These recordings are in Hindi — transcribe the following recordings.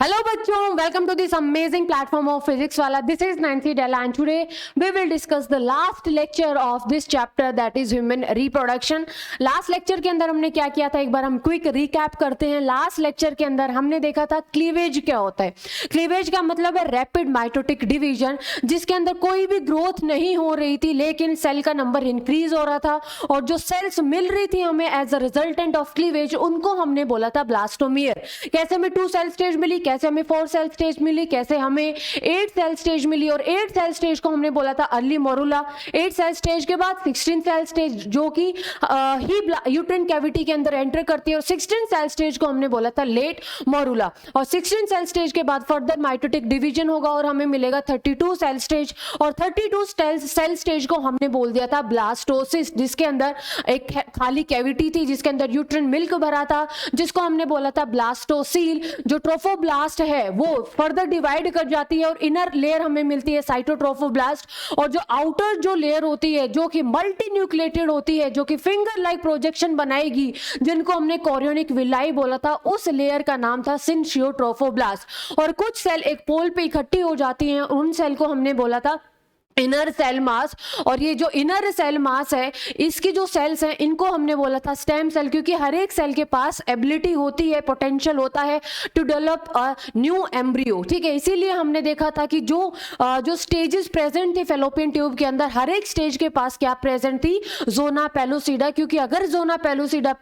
Hello बच्चों, welcome to this amazing platform of physics वाला. This is Nancy Della and today we will discuss the last lecture of this chapter that is human reproduction. Last lecture के अंदर हमने क्या किया था, एक बार हम क्विक रिकैप करते हैं. लास्ट लेक्चर के अंदर हमने देखा था क्लीवेज क्या होता है. क्लीवेज का मतलब है रैपिड माइटोटिक डिवीजन, जिसके अंदर कोई भी ग्रोथ नहीं हो रही थी लेकिन सेल का नंबर इंक्रीज हो रहा था और जो सेल्स मिल रही थी हमें as a resultant of cleavage उनको हमने बोला था ब्लास्टोमियर. कैसे हमें 2 सेल स्टेज मिली, कैसे हमें 4 सेल स्टेज मिली, कैसे हमें 8 सेल स्टेज मिली और 8 सेल स्टेज को हमने बोला था अर्ली मोरुला. 8 सेल स्टेज के बाद 16 सेल स्टेज जो कि ही यूट्रिन कैविटी के अंदर एंटर करती है और 16 सेल स्टेज को हमने बोला था लेट मोरुला. और 16 सेल स्टेज के बाद फर्दर माइटोटिक डिवीजन होगा और हमें मिलेगा 32 सेल स्टेज और 32 सेल स्टेज को हमने बोल दिया था ब्लास्टोसिस, जिसके अंदर एक खाली कैविटी थी जिसके अंदर यूट्रिन मिल्क भरा था जिसको हमने बोला था ब्लास्टोसील. जो ट्रोफोब्लास्ट है वो फर्दर डिवाइड कर जाती है और इनर लेयर हमें मिलती है साइटोट्रोफोब्लास्ट और जो आउटर जो लेयर होती है जो कि मल्टीन्यूक्लिएटेड होती है जो कि फिंगर लाइक प्रोजेक्शन बनाएगी जिनको हमने कोरियोनिक विलाई बोला था, उस लेयर का नाम था सिनशियोट्रोफोब्लास्ट. और कुछ सेल एक पोल पे इकट्ठी हो जाती हैं, उन सेल को हमने बोला था इनर सेल मास. और ये जो इनर सेल मास है इसकी जो सेल्स हैं इनको हमने बोला था स्टेम सेल, क्योंकि हर एक सेल के पास एबिलिटी होती है, पोटेंशियल होता है to develop a new embryo. ठीक है, इसीलिए हमने देखा था कि जो स्टेजेस प्रेजेंट थी फेलोपियन ट्यूब के अंदर हर एक स्टेज के पास क्या प्रेजेंट थी, जोना पेलुसिडा. क्योंकि अगर जोना पेलुसिडा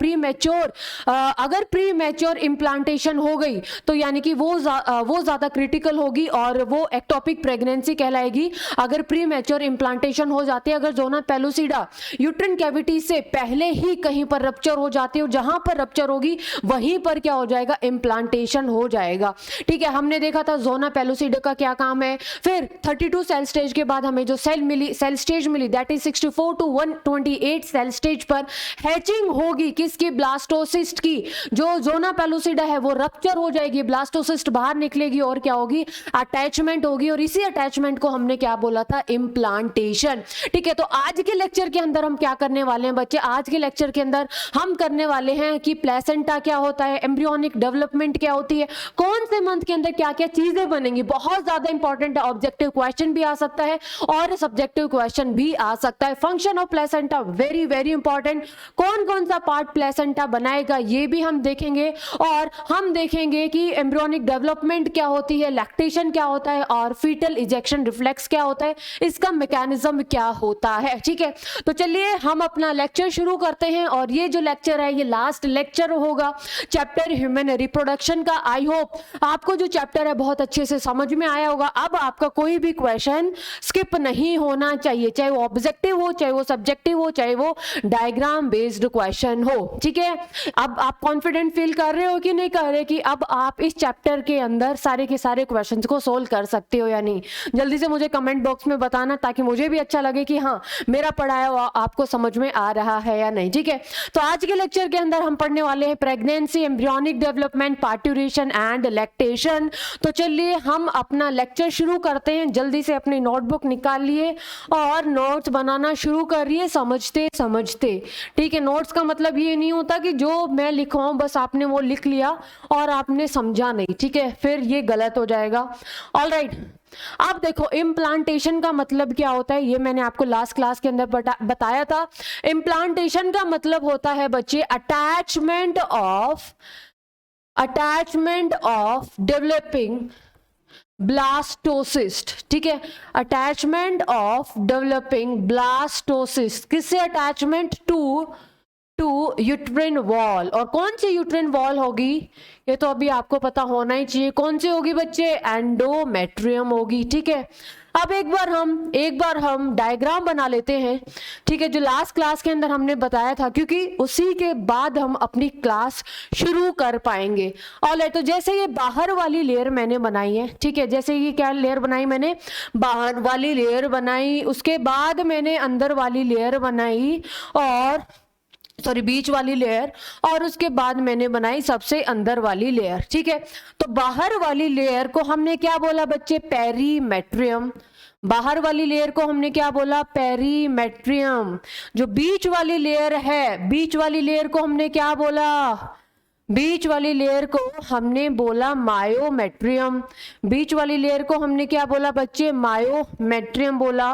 अगर प्री मैच्योर इम्प्लांटेशन हो गई तो यानी कि वो ज्यादा क्रिटिकल होगी और वो एक्टोपिक प्रेगनेंसी कहलाएगी. अगर प्री मैच्योर इम्प्लांटेशन हो जाती है, अगर जोना पेलुसिडा यूट्रिन कैविटी से पहले ही कहीं पर रप्चर हो जाती है, जहां पर रप्चर होगी वहीं पर क्या हो जाएगा, इम्प्लांटेशन हो जाएगा. ठीक है, हमने देखा था जोना पेलुसिडा का क्या काम है. फिर 32 सेल स्टेज के बाद हमें जो सेल स्टेज मिली that is 64 to 128 cell stage पर हैचिंग होगी किसकी, ब्लास्टोसिस्ट की. जो जोना पेलुसिडा है वो रप्चर हो जाएगी, ब्लास्टोसिस्ट बाहर निकलेगी और क्या होगी, अटैचमेंट होगी और इसी अटैचमेंट को हमने क्या बोला था, इम्प्लांटेशन. ठीक है, तो आज के लेक्चर के अंदर हम क्या करने वाले हैं बच्चे, आज के लेक्चर के अंदर हम करने वाले हैं कि प्लेसेंटा क्या होता है, एम्ब्रियोनिक डेवलपमेंट क्या होती है, कौन से मंथ के अंदर क्या क्या चीजें बनेंगी. बहुत ज्यादा इंपॉर्टेंट है, ऑब्जेक्टिव क्वेश्चन भी आ सकता है और सब्जेक्टिव क्वेश्चन भी आ सकता है. Function of placenta very very important. कौन कौन सा पार्ट प्लेसेंटा बनाएगा ये भी हम देखेंगे और हम देखेंगे कि एम्ब्रियोनिक डेवलपमेंट क्या होती है, लैक्टेशन क्या होता है और फीटल इजेक्शन रिफ्लेक्स क्या होता है, इसका मैकेनिज्म क्या होता है. ठीक है, तो चलिए हम अपना लेक्चर शुरू करते हैं और ये जो लेक्चर है ये लास्ट लेक्चर होगा चैप्टर ह्यूमन रिप्रोडक्शन का. आई होप आपको जो चैप्टर है बहुत अच्छे से समझ में आया होगा. अब आपका कोई भी क्वेश्चन स्किप नहीं होना चाहिए, चाहे वो ऑब्जेक्टिव हो, चाहे वो सब्जेक्टिव हो, चाहे वो डायग्राम बेस्ड क्वेश्चन हो. ठीक है, अब आप कॉन्फिडेंट फील कर रहे हो कि नहीं कर रहे कि अब आप इस चैप्टर के अंदर सारे के सारे क्वेश्चंस को सोल्व कर सकते हो या नहीं. जल्दी से मुझे कमेंट बॉक्स में बताना ताकि मुझे भी अच्छा लगे कि हाँ मेरा पढ़ाया हुआ आपको समझ में आ रहा है या नहीं. ठीक है, तो आज के लेक्चर के अंदर हम पढ़ने वाले हैं pregnancy, embryonic development, parturition and lactation. तो चलिए हम अपना लेक्चर शुरू करते हैं. जल्दी से अपनी नोटबुक निकालिए और नोट्स बनाना शुरू करिए समझते समझते. ठीक है, नोट्स का मतलब ये नहीं होता कि जो मैं लिखवाऊं बस आपने वो लिख लिया और आपने समझा नहीं. ठीक है, फिर ये गलत हो जाएगा. ऑलराइट, अब देखो इम्प्लांटेशन का मतलब क्या होता है ये मैंने आपको लास्ट क्लास के अंदर बताया था. इम्प्लांटेशन का मतलब होता है बच्चे अटैचमेंट ऑफ डेवलपिंग ब्लास्टोसिस्ट. ठीक है, अटैचमेंट ऑफ डेवलपिंग ब्लास्टोसिस्ट. किससे अटैचमेंट, टू यूट्रिन वॉल. और कौन सी यूट्रिन वॉल होगी ये तो अभी आपको पता होना ही चाहिए. कौन सी होगी बच्चे, एंडोमेट्रियम होगी. ठीक है, अब एक बार हम डायग्राम बना लेते हैं. ठीक है, जो लास्ट क्लास के अंदर हमने बताया था, क्योंकि उसी के बाद हम अपनी क्लास शुरू कर पाएंगे. ऑलराइट, तो जैसे ये बाहर वाली लेयर मैंने बनाई है. ठीक है, जैसे ये क्या लेयर बनाई मैंने, बाहर वाली लेयर बनाई, उसके बाद मैंने अंदर वाली लेयर बनाई और बीच वाली लेयर और उसके बाद मैंने बनाई सबसे अंदर वाली लेयर. ठीक है, तो बाहर वाली लेयर को हमने क्या बोला बच्चे, पेरीमेट्रियम. बाहर वाली लेयर को हमने क्या बोला, पेरीमेट्रियम. जो बीच वाली लेयर है, बीच वाली लेयर को हमने क्या बोला, बीच वाली लेयर को हमने बोला मायोमेट्रियम, बीच वाली लेयर को हमने क्या बोला बच्चे, मायोमेट्रियम बोला।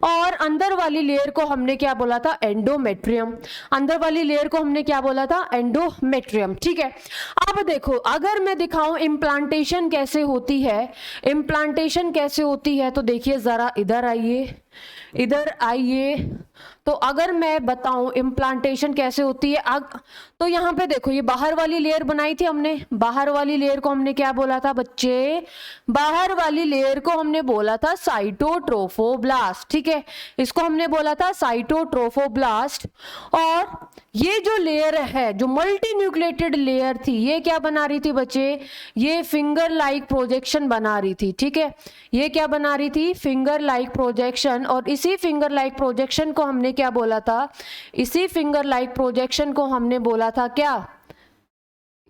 और अंदर वाली लेयर को हमने क्या बोला था, एंडोमेट्रियम, अंदर वाली लेयर को हमने क्या बोला था, एंडोमेट्रियम। ठीक है, अब देखो अगर मैं दिखाऊं इम्प्लांटेशन कैसे होती है, इम्प्लांटेशन कैसे होती है, तो देखिए जरा इधर आइए, इधर आइए। तो अगर मैं बताऊं इम्प्लांटेशन कैसे होती है, तो यहाँ पे देखो ये बाहर वाली लेयर बनाई थी हमने, बाहर वाली लेयर को हमने क्या बोला था बच्चे, बाहर वाली लेयर को हमने बोला था साइटोट्रोफोब्लास्ट। ठीक है, इसको हमने बोला था साइटोट्रोफोब्लास्ट। और ये जो लेयर है, जो मल्टी न्यूक्लिएटेड लेयर थी, ये क्या बना रही थी बच्चे, ये फिंगर लाइक प्रोजेक्शन बना रही थी। ठीक है, ये क्या बना रही थी, फिंगर लाइक प्रोजेक्शन। और इसी फिंगर लाइक प्रोजेक्शन को हमने क्या बोला था, इसी फिंगर लाइक प्रोजेक्शन को हमने बोला था क्या,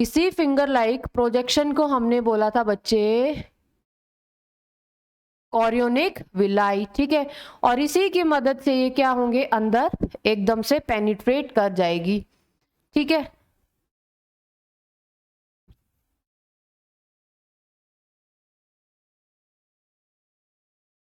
इसी फिंगर लाइक प्रोजेक्शन को हमने बोला था बच्चे कॉरियोनिक विलाई। ठीक है, और इसी की मदद से ये क्या होंगे, अंदर एकदम से पेनिट्रेट कर जाएगी। ठीक है,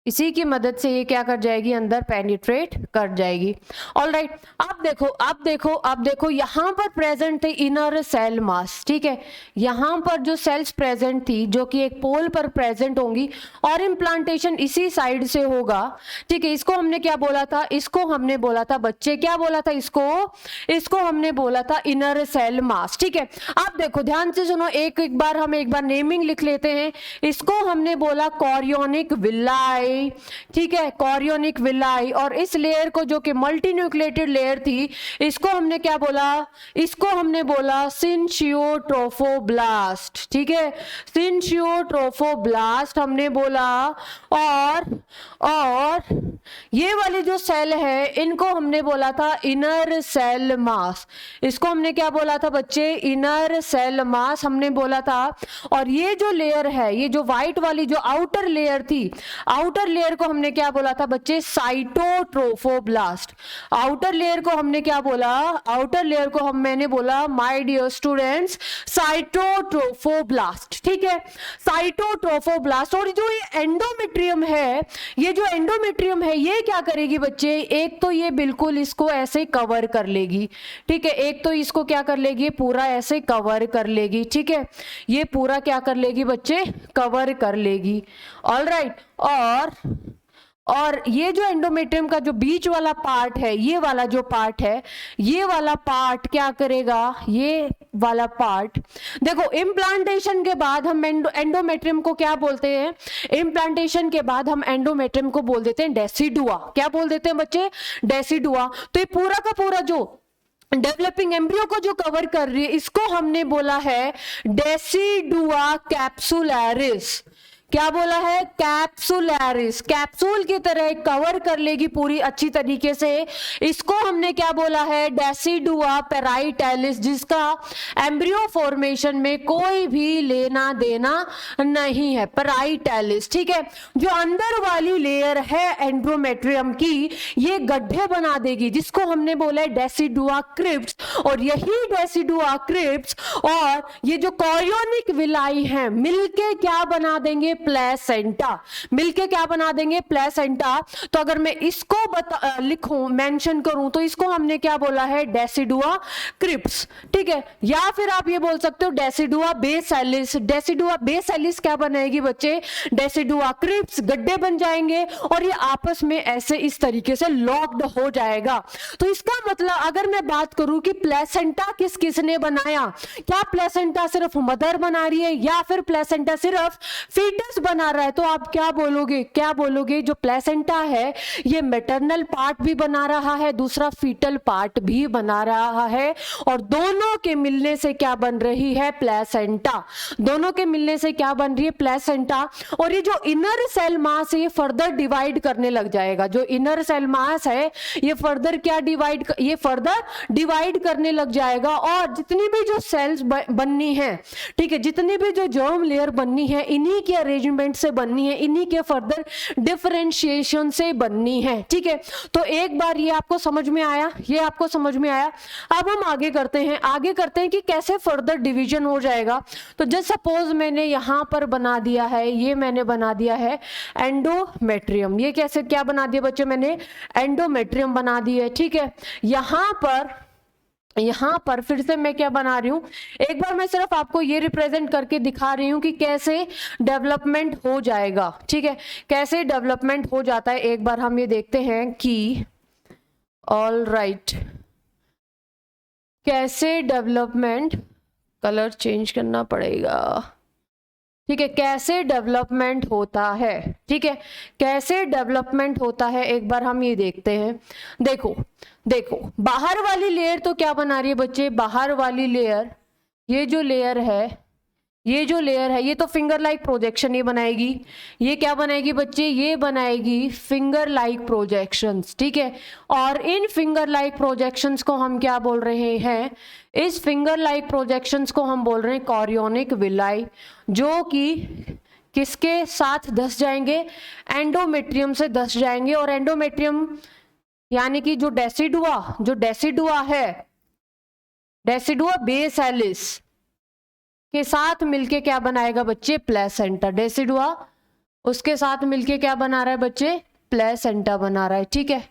इसी की मदद से ये क्या कर जाएगी, अंदर पेनिट्रेट कर जाएगी। ऑलराइट, अब देखो अब देखो अब देखो यहाँ पर प्रेजेंट थे इनर सेल मास। ठीक है, यहाँ पर जो सेल्स प्रेजेंट थी जो कि एक पोल पर प्रेजेंट होंगी और इम्प्लांटेशन इसी साइड से होगा। ठीक है, इसको हमने क्या बोला था, इसको हमने बोला था बच्चे, क्या बोला था इसको, इसको हमने बोला था इनर सेल मास। ठीक है, अब देखो ध्यान से सुनो, एक बार हम एक बार नेमिंग लिख लेते हैं। इसको हमने बोला कॉरियोनिक विलाई। ठीक है, कॉरियोनिक विलाई। और इस लेयर को जो कि मल्टी न्यूक्लिएटेड लेयर थी, इसको हमने क्या बोला, इसको हमने बोला सिनशियोट्रोफोब्लास्ट। ठीक है, सिनशियोट्रोफोब्लास्ट हमने बोला। और ये वाली जो सेल है इनको हमने बोला था इनर सेल मास। इसको हमने क्या बोला था बच्चे, इनर सेल मास हमने बोला था। और ये जो लेयर है, ये जो व्हाइट वाली जो आउटर लेयर थी, आउटर लेयर को हमने क्या बोला था बच्चे, साइटोट्रोफोब्लास्ट। आउटर लेयर को हमने क्या बोला, आउटर लेयर को मैंने बोला माय डियर स्टूडेंट्स साइटोट्रोफोब्लास्ट। ठीक है, साइटोट्रोफोब्लास्ट। और जो ये एंडोमेट्रियम है, ये जो एंडोमेट्रियम है ये क्या करेगी बच्चे, एक तो ये बिल्कुल इसको ऐसे कवर कर लेगी। ठीक है, एक तो इसको क्या कर लेगी, पूरा ऐसे कवर कर लेगी। ठीक है, ये पूरा क्या कर लेगी बच्चे, कवर कर लेगी। ऑलराइट, और ये जो एंडोमेट्रियम का जो बीच वाला पार्ट है, ये वाला जो पार्ट है, ये वाला पार्ट क्या करेगा, ये वाला पार्ट देखो, इम्प्लांटेशन के बाद हम एंडोमेट्रियम को क्या बोलते हैं, इम्प्लांटेशन के बाद हम एंडोमेट्रियम को बोल देते हैं डेसिडुआ। क्या बोल देते हैं बच्चे, डेसिडुआ। तो ये पूरा का पूरा जो डेवलपिंग एम्ब्रियो को जो कवर कर रही है, इसको हमने बोला है डेसिडुआ कैप्सुलैरिस। क्या बोला है, कैप्सुलैरिस। कैप्सूल की तरह कवर कर लेगी पूरी अच्छी तरीके से। इसको हमने क्या बोला है, डेसिडुआ पेराइटैलिस, जिसका एम्ब्रियो फॉर्मेशन में कोई भी लेना देना नहीं है, पेराइटैलिस। ठीक है, जो अंदर वाली लेयर है एंडोमेट्रियम की, ये गड्ढे बना देगी, जिसको हमने बोला है डेसिडुआ क्रिप्स। और यही डेसिडुआ क्रिप्स और ये जो कॉरियोनिक विलाई है मिलके क्या बना देंगे, प्लेसेंटा। मिलके क्या बना देंगे, प्लेसेंटा। तो अगर मैं इसको लिखूं, मेंशन करूं, तो इसको हमने क्या बोला है, डेसिडुआ क्रिप्स। ठीक है, या फिर आप ये बोल सकते हो डेसिडुआ बेसेलिस। डेसिडुआ बेसेलिस क्या बनाएगी बच्चे, डेसिडुआ क्रिप्स, गड्ढे बन जाएंगे और ये आपस में ऐसे इस तरीके से लॉक्ड हो जाएगा। तो इसका मतलब अगर मैं बात करूं कि प्लेसेंटा किस किसने बनाया, क्या प्लेसेंटा सिर्फ मदर बना रही है या फिर प्लेसेंटा सिर्फ फीटस बना रहा है, तो आप क्या बोलोगे, क्या बोलोगे, जो प्लेसेंटा है ये मैटरनल पार्ट भी बना रहा है, दूसरा फीटल पार्ट भी बना रहा है, और दोनों के मिलने से क्या बन रही है, प्लेसेंटा। दोनों के मिलने से क्या बन रही है, प्लेसेंटा। और ये जो इनर सेल मास है ये फर्दर डिवाइड करने लग जाएगा। जो इनर सेल मास है ये फर्दर क्या डिवाइड करने लग जाएगा। और जितनी भी जो सेल्स बननी है, ठीक है, जितनी भी जो जर्म लेयर बननी है, इन्हीं के अरेंजमेंट से बननी है, इन्हीं के फर्दर डिफरेंशिएशन से बननी है, ठीक है। तो एक बार ये आपको समझ में आया, ये आपको समझ में आया। अब हम आगे करते हैं कि कैसे फर्दर डिवीजन हो जाएगा। तो जस्ट सपोज मैंने यहां पर बना दिया है, ये मैंने बना दिया है एंडोमेट्रियम। ये कैसे क्या बना दिया बच्चे, मैंने एंडोमेट्रियम बना दिया है, ठीक है। यहां पर फिर से मैं क्या बना रही हूं, एक बार मैं सिर्फ आपको ये रिप्रेजेंट करके दिखा रही हूं कि कैसे डेवलपमेंट हो जाएगा, ठीक है, कैसे डेवलपमेंट हो जाता है। एक बार हम ये देखते हैं कि ऑल राइट, कैसे डेवलपमेंट, कलर चेंज करना पड़ेगा, ठीक है, कैसे डेवलपमेंट होता है, ठीक है, कैसे डेवलपमेंट होता है। एक बार हम ये देखते हैं। देखो बाहर वाली लेयर तो क्या बना रही है बच्चे, बाहर वाली लेयर, ये जो लेयर है ये तो फिंगर लाइक प्रोजेक्शन ये बनाएगी। ये क्या बनाएगी बच्चे, ये बनाएगी फिंगर लाइक प्रोजेक्शंस, ठीक है। और इन फिंगर लाइक प्रोजेक्शंस को हम क्या बोल रहे हैं, इस फिंगर लाइक प्रोजेक्शंस को हम बोल रहे हैं कॉरियोनिक विलाई, जो कि किसके साथ धस जाएंगे, एंडोमेट्रियम से धस जाएंगे। और एंडोमेट्रियम यानी कि जो डेसिडुआ है, डेसिडुआ बेस एलिस के साथ मिलके क्या बनाएगा बच्चे, प्लेसेंटा। डेसिडुआ उसके साथ मिलके क्या बना रहा है बच्चे, प्लेसेंटा बना रहा है, ठीक है।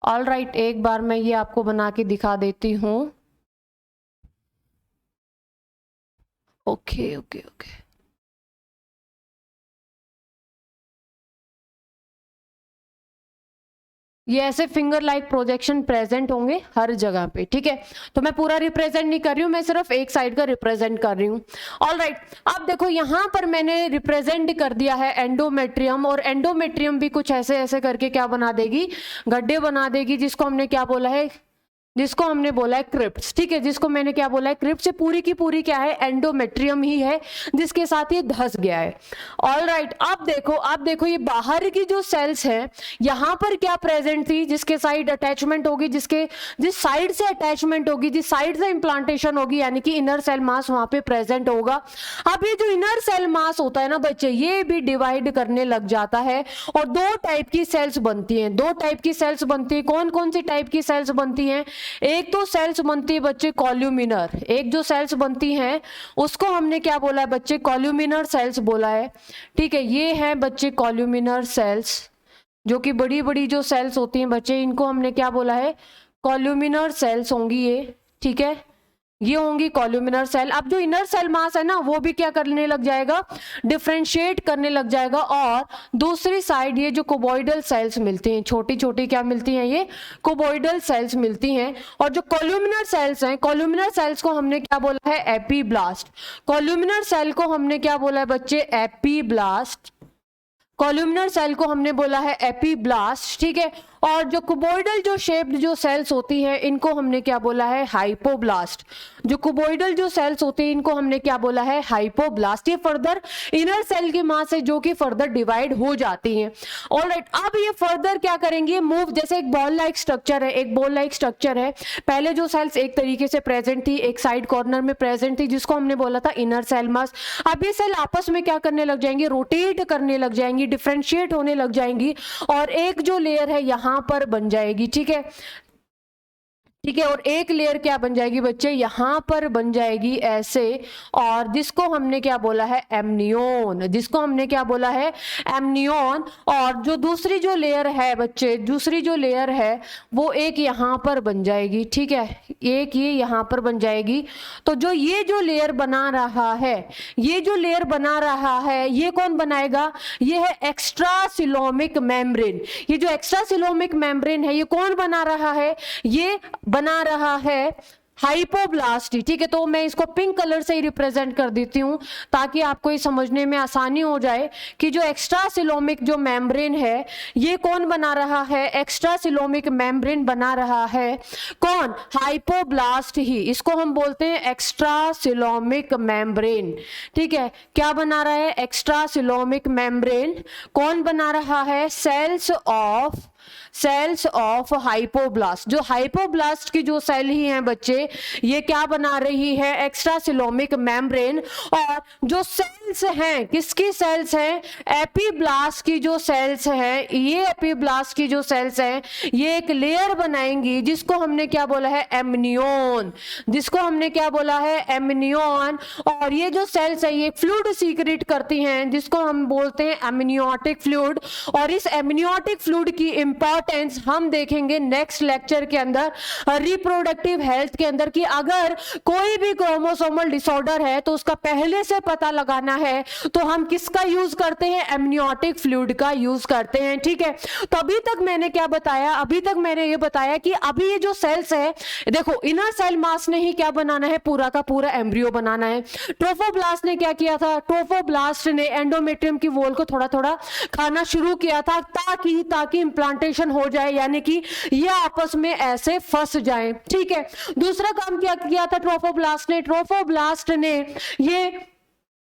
ऑल राइट, एक बार मैं ये आपको बना के दिखा देती हूं। ओके। ये ऐसे फिंगर लाइक प्रोजेक्शन प्रेजेंट होंगे हर जगह पे, ठीक है। तो मैं पूरा रिप्रेजेंट नहीं कर रही हूं, मैं सिर्फ एक साइड का रिप्रेजेंट कर रही हूं। ऑल राइट, अब देखो यहां पर मैंने रिप्रेजेंट कर दिया है एंडोमेट्रियम, और एंडोमेट्रियम भी कुछ ऐसे ऐसे करके क्या बना देगी, गड्ढे बना देगी, जिसको हमने क्या बोला है, क्रिप्ट्स, ठीक है, जिसको मैंने क्या बोला है, क्रिप्ट से पूरी की पूरी क्या है, एंडोमेट्रियम ही है, जिसके साथ ये धस गया है। ऑल राइट, अब देखो ये बाहर की जो सेल्स है, यहां पर क्या प्रेजेंट थी, जिसके साइड अटैचमेंट होगी, जिस साइड से अटैचमेंट होगी, जिस साइड से इंप्लांटेशन होगी, यानी कि इनर सेल मास वहां पे प्रेजेंट होगा। अब ये जो इनर सेल मास होता है ना बच्चे, ये भी डिवाइड करने लग जाता है, और दो टाइप की सेल्स बनती हैं, कौन कौन सी टाइप की सेल्स बनती हैं, एक तो सेल्स बनती है बच्चे कॉल्यूमिनर, एक जो सेल्स बनती हैं उसको हमने क्या बोला है बच्चे, कॉल्यूमिनर सेल्स बोला है, ठीक है। ये है बच्चे कॉल्यूमिनर सेल्स, जो कि बड़ी बड़ी जो सेल्स होती हैं बच्चे, इनको हमने क्या बोला है, कॉल्यूमिनर सेल्स होंगी ये, ठीक है, ये होंगी कॉल्यूमिनर सेल। अब जो इनर सेल मास है ना, वो भी क्या करने लग जाएगा, डिफरेंशिएट करने लग जाएगा। और दूसरी साइड ये जो कोबॉइडल सेल्स मिलती हैं, छोटी छोटी क्या मिलती हैं, ये कोबॉइडल सेल्स मिलती हैं। और जो कॉल्यूमिनर सेल्स हैं, कॉल्यूमिनर सेल्स को हमने क्या बोला है, एपीब्लास्ट। कॉल्यूमिनर सेल को हमने क्या बोला है बच्चे, एपीब्लास्ट। कॉल्यूमिनर सेल को हमने बोला है एपीब्लास्ट, ठीक है। और जो कुबोइडल जो शेप्ड जो सेल्स होती हैं, इनको हमने क्या बोला है, हाइपोब्लास्ट। जो कुबोइडल जो सेल्स होती हैं, इनको हमने क्या बोला है, हाइपोब्लास्ट। ये फर्दर इनर सेल के मास से जो कि फर्दर डिवाइड हो जाती हैं। ऑलराइट, अब ये फर्दर क्या करेंगे, मूव, जैसे एक बॉल लाइक स्ट्रक्चर है, पहले जो सेल्स एक तरीके से प्रेजेंट थी, एक साइड कॉर्नर में प्रेजेंट थी, जिसको हमने बोला था इनर सेल मास। अब ये सेल आपस में क्या करने लग जाएंगे, रोटेट करने लग जाएंगी, डिफरेंशिएट होने लग जाएंगी, और एक जो लेयर है यहां पर बन जाएगी, ठीक है। और एक लेयर क्या बन जाएगी बच्चे, यहां पर बन जाएगी ऐसे, और जिसको हमने क्या बोला है, एमनियोन, और जो दूसरी जो लेयर है बच्चे, वो एक यहां पर बन जाएगी, ठीक है, एक ये यहां पर बन जाएगी। तो जो ये जो लेयर बना रहा है, ये कौन बनाएगा, ये है एक्स्ट्रासिलोमिक मेम्ब्रेन। ये जो एक्स्ट्रासिलोमिक मेम्ब्रेन है, ये कौन बना रहा है, ये बना रहा है हाइपोब्लास्ट, ठीक है। तो मैं इसको पिंक कलर से ही रिप्रेजेंट कर देती हूं, ताकि आपको ये समझने में आसानी हो जाए कि जो एक्स्ट्रासिलोमिक जो मेम्ब्रेन है, ये कौन बना रहा है, एक्स्ट्रासिलोमिक मेम्ब्रेन बना रहा है कौन, हाइपोब्लास्ट ही। इसको हम बोलते हैं एक्स्ट्रासिलोमिक मेम्ब्रेन, ठीक है। क्या बना रहा है, एक्स्ट्रासिलोमिक मेम्ब्रेन। कौन बना रहा है, सेल्स सेल्स ऑफ हाइपोब्लास्ट। जो हाइपोब्लास्ट की जो सेल ही हैं बच्चे, ये क्या बना रही है, एक्स्ट्रासेलोमिक मेम्ब्रेन। और जो सेल्स हैं, किसकी सेल्स हैं, एपीब्लास्ट की जो सेल्स हैं, ये एपीब्लास्ट की जो सेल्स हैं ये एक लेयर बनाएंगी जिसको हमने क्या बोला है, एमनियोन, जिसको हमने क्या बोला है, एमनियोन। और ये जो सेल्स है ये फ्लूइड सीक्रेट करती हैं जिसको हम बोलते हैं एमनियोटिक फ्लूइड। और इस एमनियोटिक फ्लूइड की इंपॉर्टेंस हम देखेंगे नेक्स्ट लेक्चर के अंदर रिप्रोडक्टिव हेल्थ के अंदर, कि अगर कोई भी क्रोमोसोमल डिसऑर्डर है तो उसका पहले से पता लगाना है तो हम किसका यूज करते हैं, एमनियोटिक फ्लूइड का यूज करते हैं। ठीक है, तो अभी तक मैंने क्या बताया, अभी तक मैंने ये बताया कि अभी ये जो सेल्स है, देखो इनर सेल मास ने ही क्या बनाना है, पूरा का पूरा एम्ब्रियो बनाना है। ट्रोफोब्लास्ट ने क्या किया था, ट्रोफोब्लास्ट ने एंडोमेट्रियम की वॉल को थोड़ा थोड़ा खाना शुरू किया था ताकि इम्प्लांटेशन हो जाए, यानी कि ये आपस में ऐसे फंस जाए। ठीक है, दूसरा काम क्या किया था ट्रोफोब्लास्ट ने ये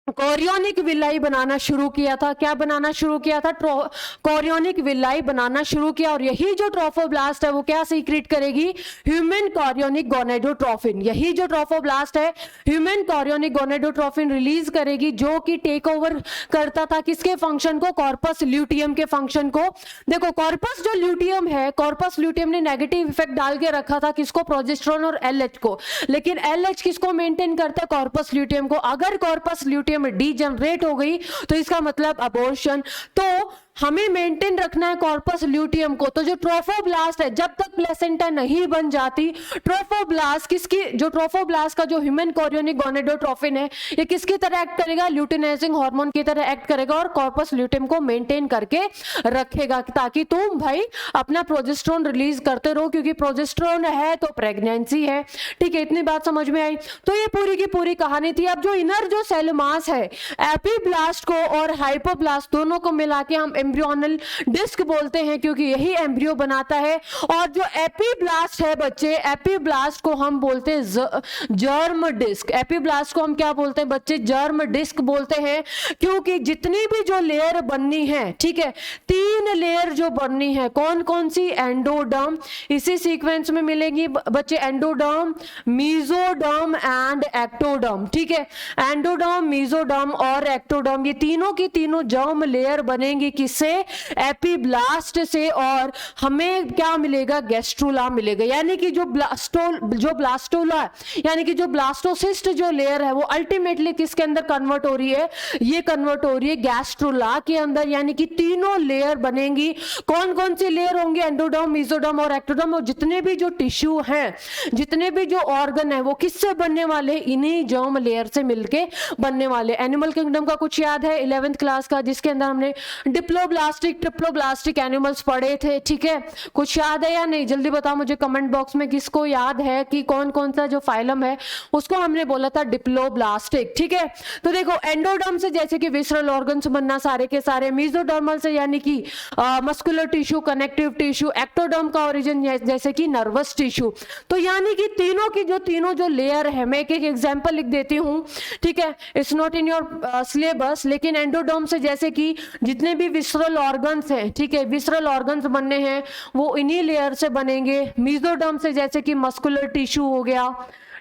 कोरियोनिक विलाई बनाना शुरू किया था। क्या बनाना शुरू किया था, कोरियोनिक विलाई बनाना शुरू किया। और यही जो ट्रोफोब्लास्ट है वो क्या सीक्रेट करेगी, ह्यूमन कोरियोनिक गोनेडोट्रोफिन। यही जो ट्रोफोब्लास्ट है ह्यूमन कोरियोनिक गोनेडोट्रोफिन रिलीज करेगी, जो कि टेक ओवर करता था किसके फंक्शन को, कॉर्पस ल्यूटियम के फंक्शन को। देखो कॉर्पस जो ल्यूटियम है, कॉर्पस ल्यूटियम ने नेगेटिव इफेक्ट डाल के रखा था किसको, प्रोजेस्टेरोन और एलएच को। लेकिन एलएच किसको मेंटेन करता है, कॉर्पस ल्यूटियम को। अगर कॉर्पस ल्यूटियम में डीजनरेट हो गई तो इसका मतलब अबॉर्शन। तो हमें मेंटेन रखना है कॉर्पस ल्यूटियम को। तो जो ट्रोफोब्लास्ट है, जब तक प्लेसेंटा नहीं बन जाती, ट्रोफोब्लास्ट किसकी, जो ट्रोफोब्लास्ट का जो ह्यूमन कोरियोनिक गोनेडोट्रोफिन है ये किसकी तरह एक्ट करेगा, ल्यूटिनाइजिंग हार्मोन की तरह एक्ट करेगा और कॉर्पस ल्यूटियम को मेंटेन करके रखेगा, ताकि तुम भाई अपना प्रोजेस्टेरोन रिलीज करते रहो, क्योंकि प्रोजेस्टेरोन है तो प्रेगनेंसी है। ठीक है, इतनी बात समझ में आई। तो ये पूरी की पूरी कहानी थी। अब जो इनर जो सेल मास है, एपीब्लास्ट को और हाइपोब्लास्ट दोनों को मिला के हम एम्ब्रियोनल डिस्क बोलते हैं, क्योंकि यही एम्ब्रियो बनाता है। और जो एपीब्लास्ट है बच्चे, एपीब्लास्ट को हम बोलते हैं जर्म डिस्क। एपीब्लास्ट को हम क्या बोलते हैं बच्चे, जर्म डिस्क बोलते हैं, क्योंकि जितनी भी जो लेयर बननी है, ठीक है, 3 लेयर जो बननी है, कौन कौन सी, एंडोडर्म, इसी सीक्वेंस में मिलेंगी बच्चे, एंडोडर्म, मीजोडर्म एंड एक्टोडर्म। ठीक है, एंडोडर्म, मीजोडर्म और एक्टोडर्म, ये तीनों की तीनों जर्म लेयर बनेंगी किससे, एपीब्लास्ट से। और हमें क्या मिलेगा, गैस्ट्रुला मिलेगा। यानी कि जो ब्लास्टोला यानी कि जो ब्लास्टोसिस्ट जो लेयर है वो अल्टीमेटली किसके अंदर कन्वर्ट हो रही है, ये कन्वर्ट हो रही है गैस्ट्रुला के अंदर। यानी कि तीनों लेयर बनेंगी। कौन कौन सी लेयर होंगे, एंडोडर्म, मीजोडर्म और एक्टोडर्म। और जितने भी जो टिश्यू हैं, जितने भी जो ऑर्गन है, वो किससे बनने वाले, इन्हीं जर्म लेयर से मिलके बनने वाले। एनिमल किंगडम का कुछ याद है 11th क्लास का, जिसके अंदर हमने डिप्लोब्लास्टिक ट्रिप्लोब्लास्टिक एनिमल्स पढ़े थे। ठीक है, कुछ याद है या नहीं, जल्दी बताओ मुझे कमेंट बॉक्स में किसको याद है कि कौन कौन सा जो फाइलम है उसको हमने बोला था डिप्लोब्लास्टिक। ठीक है, तो देखो एंडोडर्म से जैसे कि विसरल ऑर्गन्स बनना सारे के सारे, मीजोडर्मल से यानी कि muscular tissue, connective tissue, ectoderm का ओरिजिन जैसे कि नर्वस टिश्यू। तो यानी कि तीनों जो लेयर है, मैं एक एग्जांपल लिख देती हूँ। ठीक है, it's not in your syllabus, लेकिन एंडोडर्म से जैसे कि जितने भी विसरल ऑर्गन्स हैं, ठीक है, विसरल ऑर्गन्स बनने हैं वो इन्हीं लेयर से बनेंगे। मीजोडर्म से जैसे कि मस्कुलर टिश्यू हो गया,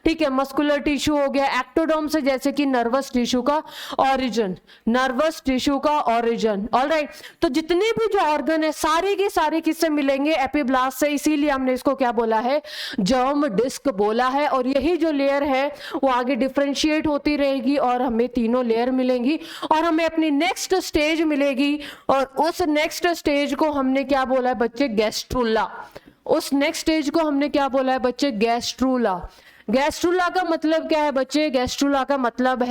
ठीक है, मस्कुलर टिश्यू हो गया। एक्टोडर्म से जैसे कि नर्वस टिश्यू का ओरिजिन, नर्वस टिश्यू का ओरिजिन। ऑलराइट, तो जितने भी जो ऑर्गन है सारे के सारे किससे मिलेंगे, एपीब्लास्ट से। इसीलिए हमने इसको क्या बोला है, जर्म डिस्क बोला है। और यही जो लेयर है वो आगे डिफरेंशिएट होती रहेगी और हमें तीनों लेयर मिलेंगी और हमें अपनी नेक्स्ट स्टेज मिलेगी। और उस नेक्स्ट स्टेज को हमने क्या बोला है बच्चे, गैस्ट्रुला। उस नेक्स्ट स्टेज को हमने क्या बोला है बच्चे, गैस्ट्रुला। गैस्ट्रुला का मतलब क्या है बच्चे, गैस्ट्रुला का मतलब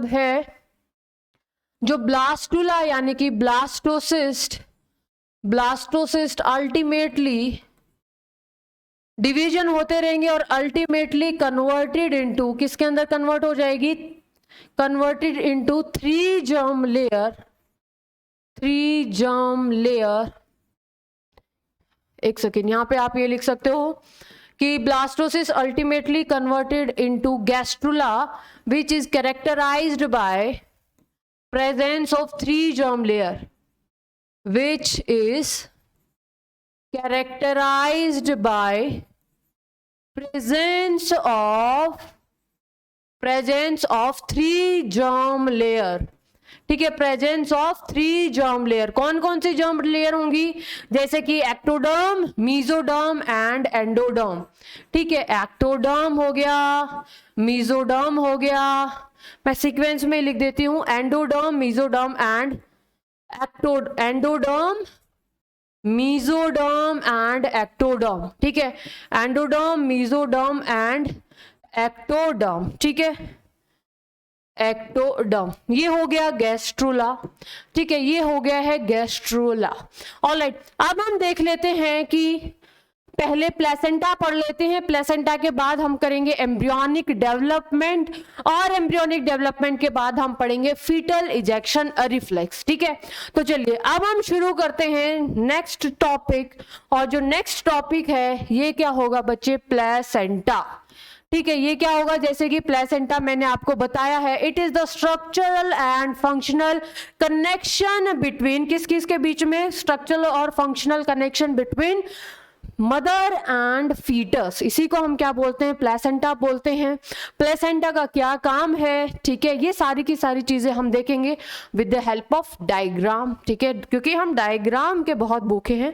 है जो ब्लास्टुला यानी कि ब्लास्टोसिस्ट अल्टीमेटली डिवीजन होते रहेंगे और अल्टीमेटली कन्वर्टेड इनटू, किसके अंदर कन्वर्ट हो जाएगी, कन्वर्टेड इनटू 3 जर्म लेयर। एक सेकेंड, यहां पे आप ये लिख सकते हो कि blastocyst ultimately converted into gastrula which is characterised by presence of 3 germ layer which is characterised by presence of 3 germ layer. ठीक है, प्रेजेंस ऑफ 3 germ लेयर। कौन कौन सी germ लेयर होंगी? जैसे कि एक्टोडर्म, मीजोडर्म एंड एंडोडर्म। ठीक है, एक्टोडर्म हो गया, मीजोडर्म हो गया, मैं सीक्वेंस में लिख देती हूं, endoderm, mesoderm and endoderm, mesoderm and ectoderm. ठीक है, एंडोडर्म, मीजोडर्म एंड एक्टोडर्म। ठीक है, एक्टोडर्म, ये हो गया गैस्ट्रुला। ठीक है, ये हो गया है गैस्ट्रुला। ऑलराइट, अब हम देख लेते हैं कि पहले प्लेसेंटा पढ़ लेते हैं, प्लेसेंटा के बाद हम करेंगे एम्ब्रियोनिक डेवलपमेंट, और एम्ब्रियोनिक डेवलपमेंट के बाद हम पढ़ेंगे फीटल इजेक्शन रिफ्लेक्स। ठीक है, तो चलिए अब हम शुरू करते हैं नेक्स्ट टॉपिक, और जो नेक्स्ट टॉपिक है ये क्या होगा बच्चे? प्लेसेंटा। ठीक है, ये क्या होगा? जैसे कि प्लेसेंटा मैंने आपको बताया है, it is the structural and functional connection between, किस किस के बीच में? स्ट्रक्चरल और functional connection between mother and foetus. इसी को हम क्या बोलते हैं? प्लेसेंटा बोलते हैं। प्लेसेंटा का क्या काम है? ठीक है, ये सारी की सारी चीजें हम देखेंगे with the help of diagram. ठीक है, क्योंकि हम डायग्राम के बहुत भूखे हैं,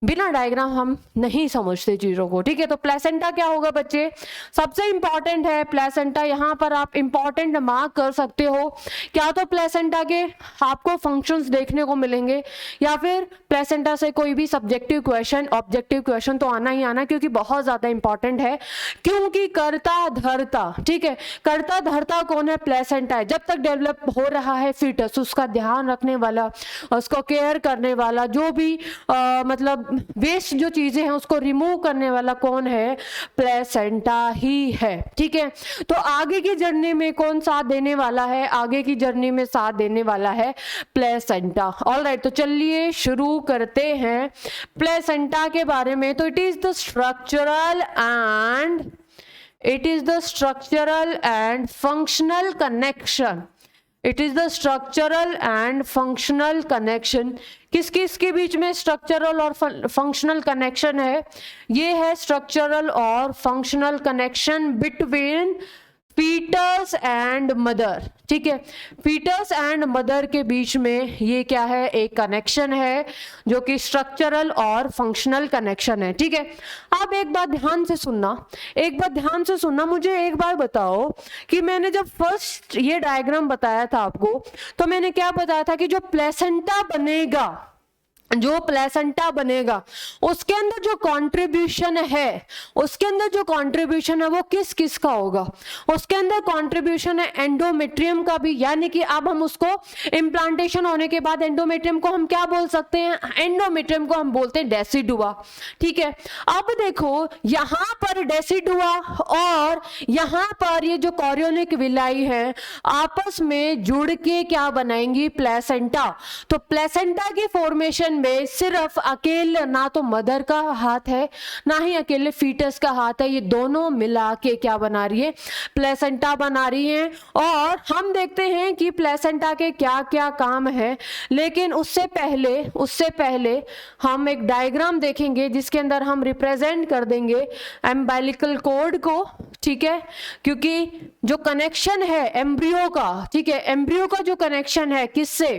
बिना डायग्राम हम नहीं समझते चीजों को। ठीक है, तो प्लेसेंटा क्या होगा बच्चे? सबसे इंपॉर्टेंट है प्लेसेंटा, यहाँ पर आप इंपॉर्टेंट मार्क कर सकते हो। क्या तो प्लेसेंटा के आपको फंक्शंस देखने को मिलेंगे, या फिर प्लेसेंटा से कोई भी सब्जेक्टिव क्वेश्चन, ऑब्जेक्टिव क्वेश्चन तो आना ही आना, क्योंकि बहुत ज्यादा इंपॉर्टेंट है। क्योंकि कर्ता धर्ता, ठीक है, कर्ता धर्ता कौन है? प्लेसेंटा है। जब तक डेवलप हो रहा है फीटस, उसका ध्यान रखने वाला, उसको केयर करने वाला, जो भी मतलब वेस्ट जो चीजें हैं उसको रिमूव करने वाला कौन है? प्लेसेंटा ही है। ठीक है, तो आगे की जर्नी में कौन साथ देने वाला है? आगे की जर्नी में साथ देने वाला है प्लेसेंटा। ऑलराइट, तो चलिए शुरू करते हैं प्लेसेंटा के बारे में। तो it is the structural and functional connection. It is the structural and functional connection. किस किस के बीच में स्ट्रक्चरल और फंक्शनल कनेक्शन है? ये है स्ट्रक्चरल और functional connection between foetus and mother. ठीक है, फीटस एंड मदर के बीच में ये क्या है? एक कनेक्शन है जो कि स्ट्रक्चरल और फंक्शनल कनेक्शन है। ठीक है, अब एक बात ध्यान से सुनना, मुझे एक बार बताओ कि मैंने जब फर्स्ट ये डायग्राम बताया था आपको, तो मैंने क्या बताया था कि जो प्लेसेंटा बनेगा उसके अंदर जो कंट्रीब्यूशन है वो किस किस का होगा? उसके अंदर कंट्रीब्यूशन है एंडोमेट्रियम का भी, यानी कि अब हम उसको इम्प्लांटेशन होने के बाद एंडोमेट्रियम को हम क्या बोल सकते हैं? एंडोमेट्रियम को हम बोलते हैं डेसिडुआ। ठीक है, अब देखो यहाँ पर डेसिडुआ और यहाँ पर ये जो कॉरियोनिक विलाई है आपस में जुड़ के क्या बनाएंगी? प्लेसेंटा। तो प्लेसेंटा की फॉर्मेशन में सिर्फ अकेले ना तो मदर का हाथ है ना ही अकेले फीटस का हाथ है, ये दोनों मिला के क्या बना रही है? प्लेसेंटा बना रही है। और हम देखते हैं कि प्लेसेंटा के क्या क्या काम है, लेकिन उससे पहले हम एक डायग्राम देखेंगे जिसके अंदर हम रिप्रेजेंट कर देंगे एम्बिलिकल कॉर्ड को। ठीक है, क्योंकि जो कनेक्शन है एम्ब्रियो का, ठीक है, एम्ब्रियो का जो कनेक्शन है किससे?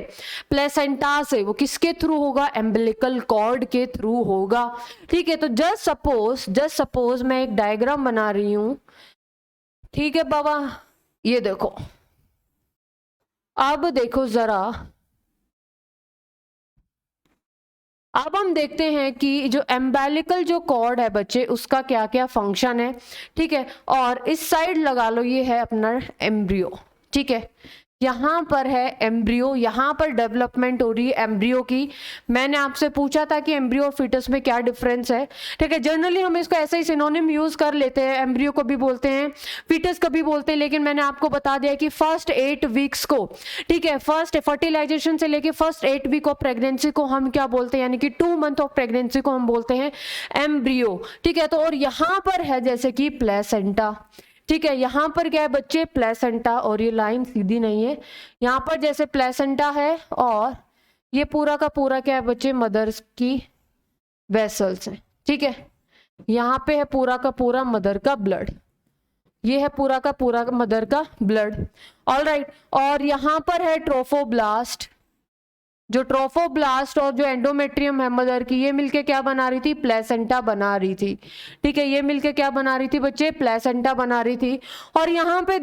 प्लेसेंटा से। वो किसके थ्रू होगा? एम्बिलिकल कॉर्ड के थ्रू होगा। ठीक है, तो जस्ट सपोज मैं एक डायग्राम बना रही हूं। ठीक है बाबा, ये देखो, अब देखो जरा, अब हम देखते हैं कि जो एम्बिलिकल जो कॉर्ड है बच्चे, उसका क्या क्या फंक्शन है। ठीक है, और इस साइड लगा लो, ये है अपना एम्ब्रियो। ठीक है, यहाँ पर है एम्ब्रियो, यहाँ पर डेवलपमेंट हो रही है एम्ब्रियो की। मैंने आपसे पूछा था कि एम्ब्रियो और फीटस में क्या डिफरेंस है। ठीक है, जनरली हम इसको ऐसे ही सिनोनिम यूज कर लेते हैं, एम्ब्रियो को भी बोलते हैं, फीटस को भी बोलते हैं, लेकिन मैंने आपको बता दिया कि फर्स्ट 8 वीक्स को, ठीक है, फर्स्ट फर्टिलाइजेशन से लेके फर्स्ट 8 वीक ऑफ प्रेगनेंसी को हम क्या बोलते हैं? यानी कि 2 मंथ ऑफ प्रेगनेंसी को हम बोलते हैं एम्ब्रियो। ठीक है, तो और यहाँ पर है जैसे कि प्लेसेंटा। ठीक है, यहाँ पर क्या है बच्चे? प्लेसेंटा। और ये लाइन सीधी नहीं है, यहाँ पर जैसे प्लेसेंटा है और ये पूरा का पूरा क्या है बच्चे? मदर्स की वेसल्स हैं, ठीक है। यहाँ पे है पूरा का पूरा मदर का ब्लड, ये है पूरा का पूरा मदर का ब्लड, ऑलराइट। और यहाँ पर है ट्रोफोब्लास्ट, जो ट्रोफोब्लास्ट और जो एंडोमेट्रियम है मदर की, ये मिलके क्या बना रही थी, प्लेसेंटा बना रही थी, ठीक है। ये मिलके क्या बना रही थी बच्चे, प्लेसेंटा बना रही थी। और यहाँ पे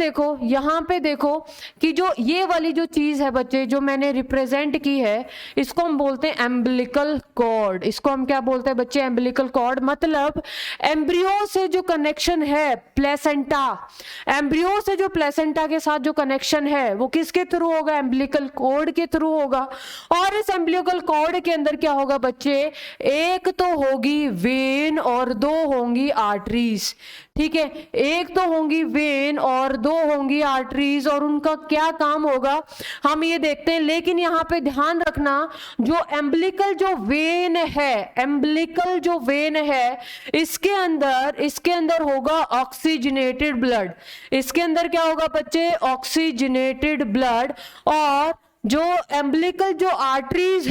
देखो कि जो ये वाली जो चीज है बच्चे, जो मैंने रिप्रेजेंट की है, इसको हम बोलते हैं एम्बिलिकल कॉर्ड। इसको हम क्या बोलते हैं बच्चे, एम्बिलिकल कॉर्ड। मतलब एम्ब्रियो से जो कनेक्शन है प्लेसेंटा, एम्ब्रियो से जो प्लेसेंटा के साथ जो कनेक्शन है वो किसके थ्रू होगा, एम्बिलिकल कॉर्ड के थ्रू होगा। और इस एम्बिलिकल कॉर्ड के अंदर क्या होगा बच्चे, एक तो होगी वेन और दो होंगी आर्टरीज, ठीक है। एक तो होंगी वेन और दो होंगी आर्टरीज, और उनका क्या काम होगा हम ये देखते हैं। लेकिन यहाँ पे ध्यान रखना, जो एम्बिलिकल जो वेन है, एम्बिलिकल जो वेन है, इसके अंदर होगा ऑक्सीजनेटेड ब्लड। इसके अंदर क्या होगा बच्चे, ऑक्सीजनेटेड ब्लड। और जो एम्बिलिकल जो आर्टरीज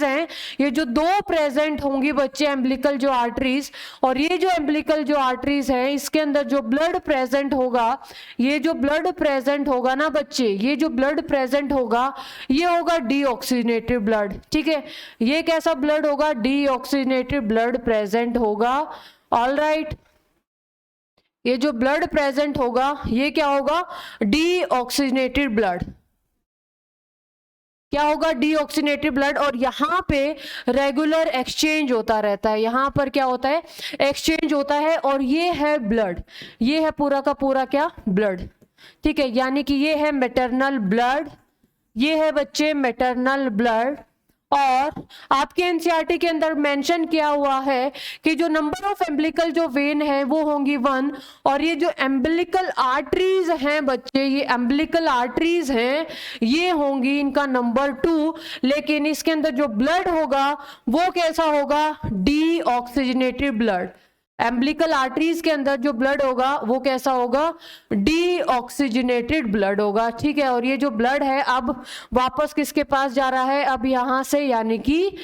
हैं, ये जो दो प्रेजेंट होंगी बच्चे एम्बिलिकल जो आर्टरीज, और ये जो एम्बिलिकल जो आर्टरीज हैं, इसके अंदर जो ब्लड प्रेजेंट होगा, ये जो ब्लड प्रेजेंट होगा ना बच्चे, ये जो ब्लड प्रेजेंट होगा, ये होगा डीऑक्सीजनेटेड ब्लड, ठीक है। ये कैसा ब्लड होगा, डीऑक्सीजनेटेड ब्लड प्रेजेंट होगा, ऑलराइट। ये जो ब्लड प्रेजेंट होगा, ये क्या होगा, डीऑक्सीजनेटेड ब्लड, क्या होगा, डीऑक्सीजनेटेड ब्लड। और यहाँ पे रेगुलर एक्सचेंज होता रहता है, यहाँ पर क्या होता है, एक्सचेंज होता है। और ये है ब्लड, ये है पूरा का पूरा क्या, ब्लड, ठीक है। यानी कि ये है मैटरनल ब्लड, ये है बच्चे मैटरनल ब्लड। और आपके एनसीईआरटी के अंदर मेंशन किया हुआ है कि जो नंबर ऑफ एम्बिलिकल जो वेन है वो होंगी 1, और ये जो एम्बिलिकल आर्टरीज हैं बच्चे, ये एम्बिलिकल आर्टरीज हैं, ये होंगी इनका नंबर 2। लेकिन इसके अंदर जो ब्लड होगा वो कैसा होगा, डीऑक्सीजनेटेड ब्लड। एम्बिलिकल आर्टरीज के अंदर जो ब्लड होगा वो कैसा होगा, डीऑक्सीजनेटेड ब्लड होगा, ठीक है। और ये जो ब्लड है अब वापस किसके पास जा रहा है, अब यहां से, यानी कि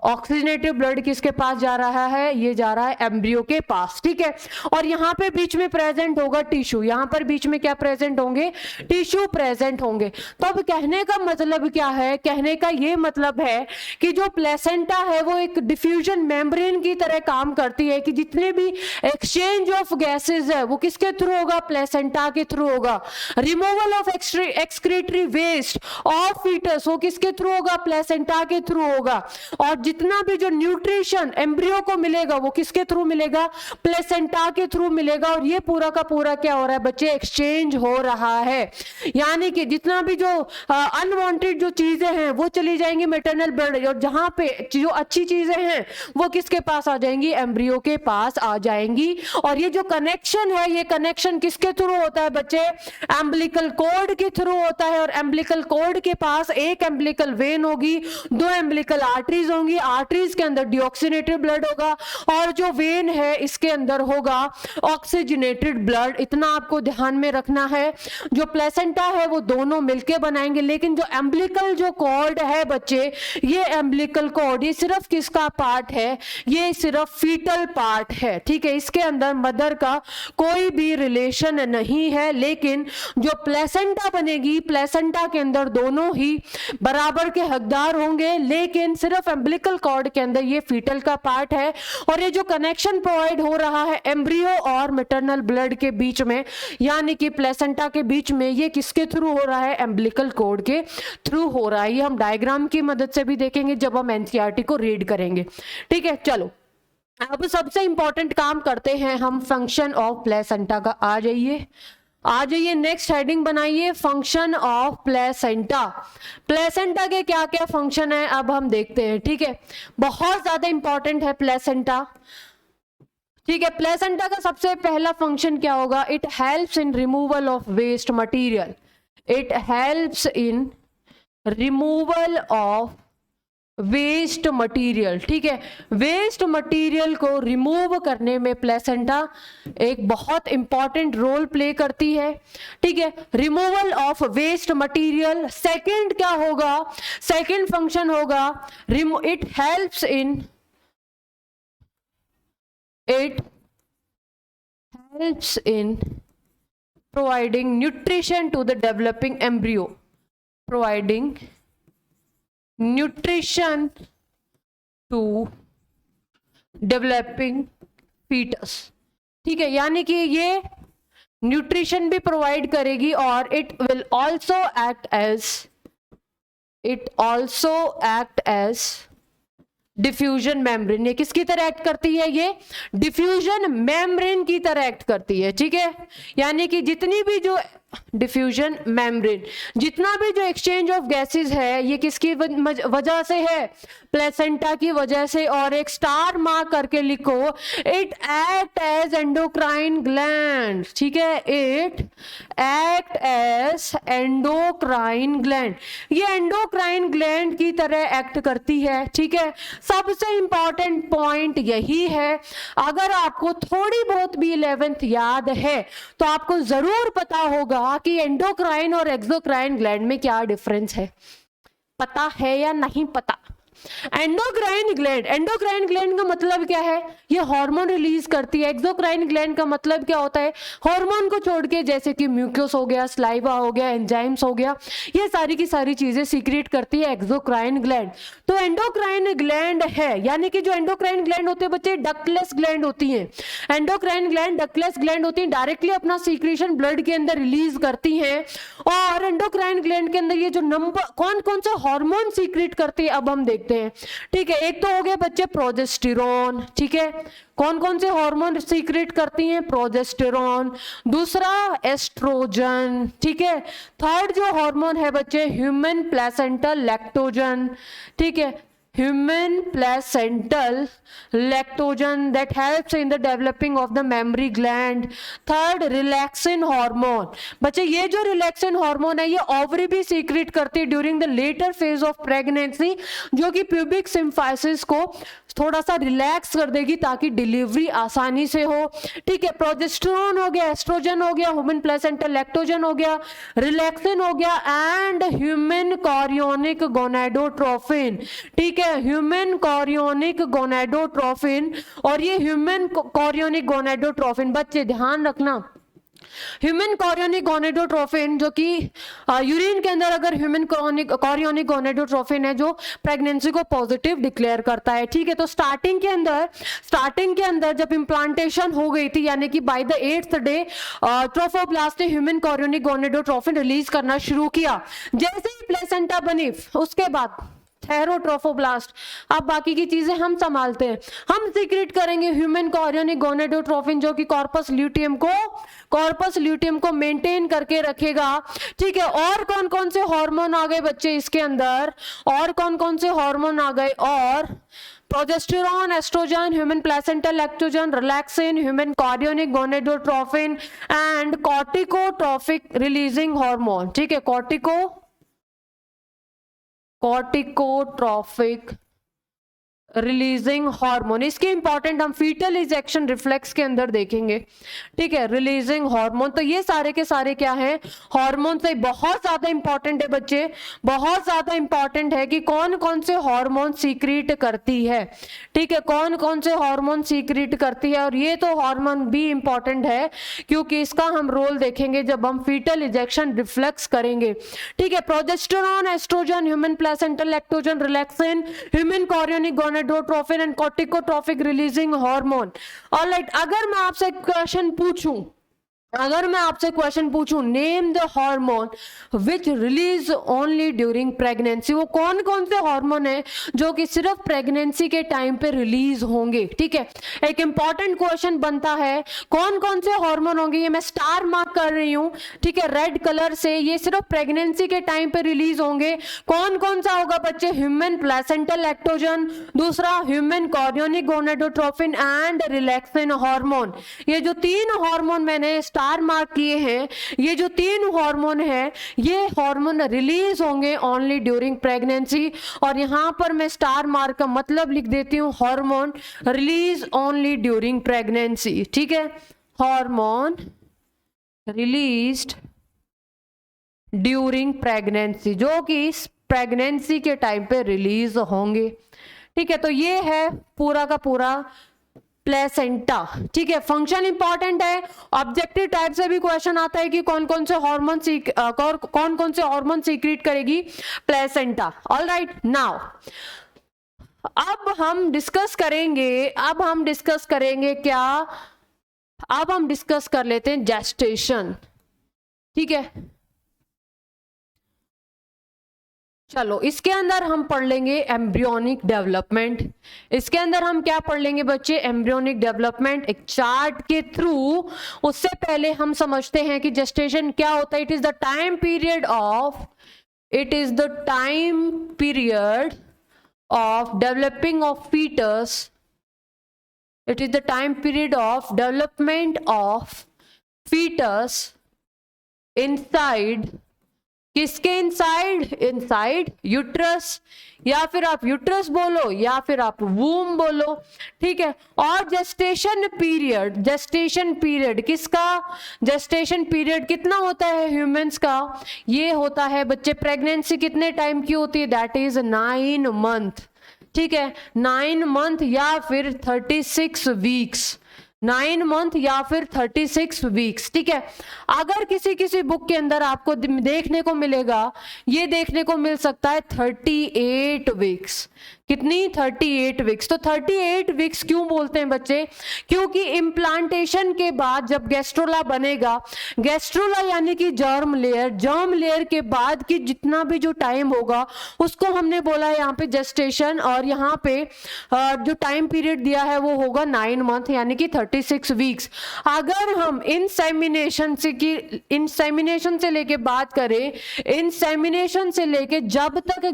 ऑक्सीजनेटेड ब्लड किसके पास जा रहा है, ये जा रहा है एम्ब्रियो के पास, ठीक है। और यहाँ पे बीच में प्रेजेंट होगा टिश्यू, यहाँ पर बीच में क्या प्रेजेंट होंगे, टिश्यू प्रेजेंट होंगे। तो अब कहने का मतलब क्या है, कहने का ये मतलब है कि जो प्लेसेंटा है वो एक डिफ्यूजन मेम्ब्रेन की तरह काम करती है, कि जितने भी एक्सचेंज ऑफ गैसेज है वो किसके थ्रू होगा, प्लेसेंटा के थ्रू होगा। Removal of excretory waste of foetus वो किसके थ्रू होगा, प्लेसेंटा के थ्रू होगा। और जितना भी जो न्यूट्रिशन एम्ब्रियो को मिलेगा वो किसके थ्रू मिलेगा, प्लेसेंटा के थ्रू मिलेगा। और ये पूरा का पूरा क्या हो रहा है बच्चे, एक्सचेंज हो रहा है। यानी कि जितना भी जो अनवांटेड जो चीजें हैं वो चली जाएंगी मैटरनल ब्लड, और जहां पे जो अच्छी चीजें हैं वो किसके पास आ जाएंगी, एम्ब्रियो के पास आ जाएंगी। और ये जो कनेक्शन है, ये कनेक्शन किसके थ्रू होता है बच्चे, एम्बिलिकल कॉर्ड के थ्रू होता है। और एम्बिलिकल कॉर्ड के पास एक एम्बिलिकल वेन होगी, दो एम्बिलिकल आर्टरीज होंगी, आर्टरीज के अंदर डीऑक्सीजनेटेड ब्लड होगा, और जो वेन है इसके अंदर होगा ऑक्सीजनेटेड ब्लड। इतना आपको ध्यान में रखना है। जो प्लेसेंटा है वो दोनों मिलके बनाएंगे, लेकिन जो एम्बिलिकल जो कॉर्ड है बच्चे, ये एम्बिलिकल कॉर्ड ये सिर्फ किसका पार्ट है, ये सिर्फ फीटल पार्ट है, ठीक है। इसके अंदर मदर का कोई भी रिलेशन नहीं है। लेकिन जो प्लेसेंटा बनेगी, प्लेसेंटा के अंदर दोनों ही बराबर के हकदार होंगे, लेकिन सिर्फ एम्बिलिकल कॉर्ड के अंदर ये फीटल का पार्ट है। और ये जो कनेक्शन प्रोवाइड हो रहा है एम्ब्रियो और मैटरनल ब्लड के बीच में, यानी कि प्लेसेंटा के बीच में, ये किसके थ्रू हो रहा है, एम्बिलिकल कॉर्ड के थ्रू हो रहा है। ये हम डायग्राम की मदद से भी देखेंगे जब हम एनसीईआरटी को रीड करेंगे, ठीक है। चलो अब सबसे इंपॉर्टेंट काम करते हैं हम, फंक्शन ऑफ प्लेसेंटा का। आ जाइए नेक्स्ट हेडिंग बनाइए, फंक्शन ऑफ प्लेसेंटा। प्लेसेंटा के क्या क्या फंक्शन है अब हम देखते हैं, ठीक है। बहुत ज्यादा इंपॉर्टेंट है प्लेसेंटा, ठीक है। प्लेसेंटा का सबसे पहला फंक्शन क्या होगा, it helps in removal of waste material. It helps in removal of waste material, ठीक है, वेस्ट मटेरियल को रिमूव करने में प्लेसेंटा एक बहुत इंपॉर्टेंट रोल प्ले करती है, ठीक है, removal of waste material. Second क्या होगा, सेकंड फंक्शन होगा it helps in providing nutrition to the developing embryo, providing nutrition to developing fetus, ठीक है, यानी कि ये न्यूट्रिशन भी प्रोवाइड करेगी और it also act as diffusion membrane. ये किसकी तरह एक्ट करती है, ये डिफ्यूजन मेम्ब्रेन की तरह एक्ट करती है, ठीक है, यानी कि जितनी भी जो डिफ्यूजन मेम्ब्रेन, जितना भी जो एक्सचेंज ऑफ गैसेस है ये किसकी वजह से है, प्लेसेंटा की वजह से। और एक स्टार मार्क करके लिखो, it act as endocrine gland, ठीक है, it act as endocrine gland, ये एंडोक्राइन ग्लैंड की तरह एक्ट करती है, ठीक है। सबसे इंपॉर्टेंट पॉइंट यही है, अगर आपको थोड़ी बहुत भी 11th याद है तो आपको जरूर पता होगा कि एंडोक्राइन और एक्सोक्राइन ग्लैंड में क्या डिफरेंस है, पता है या नहीं पता। एंडोक्राइन ग्लैंड का मतलब क्या है, ये हार्मोन रिलीज करती है। एक्सोक्राइन ग्लैंड का मतलब क्या होता है, हार्मोन को छोड़ के जैसे कि म्यूकस हो गया, स्लाइवा हो गया, एंजाइम्स हो गया, ये सारी की सारी चीजें सीक्रेट करती है एक्सोक्राइन ग्लैंड। तो एंडोक्राइन ग्लैंड है, यानी कि जो एंडोक्राइन ग्लैंड होते हैं बच्चे डक्टलेस ग्लैंड होती है। एंडोक्राइन ग्लैंड डक्टलेस ग्लैंड होती है, डायरेक्टली अपना सीक्रेशन ब्लड के अंदर रिलीज करती है। और एंडोक्राइन ग्लैंड के अंदर ये जो नंबर कौन कौन से हार्मोन सीक्रेट करती है अब हम देखते हैं, ठीक है। एक तो हो गया बच्चे प्रोजेस्टेरोन, ठीक है, कौन कौन से हार्मोन सीक्रेट करती हैं, प्रोजेस्टेरोन, दूसरा एस्ट्रोजन, ठीक है, थर्ड जो हार्मोन है बच्चे ह्यूमन प्लेसेंटल लैक्टोजन, ठीक है, human placental lactogen that helps in the developing of the mammary gland। Third relaxin hormone, बच्चे ये जो रिलैक्सिन हार्मोन है ये ओवरी भी सीक्रेट करती है during the letter phase of pregnancy, जो कि प्यूबिक सिम्फाइसिस को थोड़ा सा रिलैक्स कर देगी ताकि डिलीवरी आसानी से हो, ठीक है। प्रोजेस्टेरोन हो गया, एस्ट्रोजन हो गया, ह्यूमन प्लेसेंटल लैक्टोजन हो गया, रिलैक्सिन हो गया एंड ह्यूमन कॉरियोनिक गोनाडोट्रोफिन, ठीक है, ह्यूमन कॉरियोनिक गोनाडोट्रोफिन। और ये ह्यूमन कॉरियोनिक गोनाडोट्रोफिन बच्चे ध्यान रखना, ह्यूमन कॉरियोनिक गोनाडोट्रोफिन जो कि यूरिन के अंदर अगर ह्यूमन कॉरियोनिक गोनाडोट्रोफिन है जो प्रेगनेंसी को पॉजिटिव डिक्लेयर करता है, ठीक है। तो स्टार्टिंग के अंदर जब इम्प्लांटेशन हो गई थी, यानी कि by the 8th day trophoblast ने ह्यूमन कॉरियोनिक गोनाडोट्रोफिन रिलीज करना शुरू किया। जैसे ही प्लेसेंटा बनी उसके बाद थेरोट्रोफोब्लास्ट, अब बाकी की चीजें हम संभालते हैं, हम सीक्रेट करेंगे ह्यूमन कॉरियोनिक गोनाडोट्रोफिन जो कि कॉर्पस ल्यूटियम को मेंटेन करके रखेगा, ठीक है। और कौन कौन से हार्मोन आ गए बच्चे इसके अंदर, और कौन कौन से हार्मोन आ गए, और progesterone, oestrogen, human placental lactogen, relaxin, human chorionic gonadotrophin and corticotrophic releasing hormone, ठीक है, कॉर्टिकोट्रोफिक रिलीजिंग हार्मोन। इसके इंपॉर्टेंट हम फीटल इजेक्शन रिफ्लेक्स के अंदर देखेंगे, ठीक है, रिलीजिंग हार्मोन। तो ये सारे के सारे क्या है, हार्मोन से बहुत ज्यादा इंपॉर्टेंट है बच्चे, बहुत ज्यादा इंपॉर्टेंट है कि कौन कौन से हार्मोन सीक्रेट करती है, ठीक है, कौन कौन से हार्मोन सीक्रेट करती है। और ये तो हार्मोन भी इंपॉर्टेंट है क्योंकि इसका हम रोल देखेंगे जब हम फीटल इजेक्शन रिफ्लेक्स करेंगे, ठीक है। Progesterone, oestrogen, human placental lactogen, relaxin, human chorionic gonadotrophin and corticotrophic releasing hormone. Alright, अगर मैं आपसे क्वेश्चन पूछूं name the hormone which release only during pregnancy, वो कौन कौन से हार्मोन है जो कि सिर्फ प्रेगनेंसी के टाइम पे रिलीज होंगे, ठीक है। एक इंपॉर्टेंट क्वेश्चन बनता है कौन कौन से हार्मोन होंगे, ये मैं स्टार मार्क कर रही हूं, ठीक है, रेड कलर से, ये सिर्फ प्रेगनेंसी के टाइम पे रिलीज होंगे। कौन कौन सा होगा बच्चे, ह्यूमन प्लेसेंटल लैक्टोजन, दूसरा human chorionic gonadotrophin and relaxin hormone. ये जो 3 हार्मोन मैंने स्टार मार्क किए हैं, ये जो 3 हार्मोन है, ये हार्मोन रिलीज होंगे ओनली ड्यूरिंग प्रेगनेंसी। और यहाँ पर मैं स्टार मार्क का मतलब लिख देती हूँ, hormone release only during pregnancy. ठीक है, हार्मोन रिलीज्ड ड्यूरिंग प्रेगनेंसी, जो कि प्रेगनेंसी के टाइम पे रिलीज होंगे। ठीक है, तो ये है पूरा का पूरा प्लेसेंटा। ठीक है, फंक्शन इंपॉर्टेंट है। ऑब्जेक्टिव टाइप से भी क्वेश्चन आता है कि कौन कौन से हार्मोन सीक्रेट करेगी प्लेसेंटा। ऑल राइट, नाउ अब हम डिस्कस कर लेते हैं जेस्टेशन। ठीक है, चलो इसके अंदर हम पढ़ लेंगे एम्ब्रियोनिक डेवलपमेंट। इसके अंदर हम क्या पढ़ लेंगे बच्चे, एम्ब्रियोनिक डेवलपमेंट एक चार्ट के थ्रू। उससे पहले हम समझते हैं कि जेस्टेशन क्या होता है। It is the time period of developing of foetus. It is the time period of development of foetus inside, किसके इनसाइड यूट्रस, या फिर आप यूट्रस बोलो या फिर आप वूम बोलो। ठीक है, और जेस्टेशन पीरियड किसका, जेस्टेशन पीरियड कितना होता है ह्यूमंस का, ये होता है बच्चे प्रेगनेंसी कितने टाइम की होती है, दैट इज 9 मंथ। ठीक है, 9 मंथ या फिर 36 वीक्स, 9 मंथ या फिर 36 वीक्स। ठीक है, अगर किसी बुक के अंदर आपको देखने को मिलेगा, ये देखने को मिल सकता है 38 वीक्स। कितनी, 38 वीक्स। तो 38 वीक्स क्यों बोलते हैं बच्चे, क्योंकि इम्प्लांटेशन के बाद जब गैस्ट्रोला बनेगा, गैस्ट्रोला यानी कि जर्म लेयर के बाद की जितना भी जो टाइम होगा उसको हमने बोला है यहाँ पे जेस्टेशन। और यहाँ पे जो टाइम पीरियड दिया है वो होगा 9 मंथ यानी कि 36 वीक्स। अगर हम इंसेमिनेशन से लेके बात करें, इंसेमिनेशन से लेके जब तक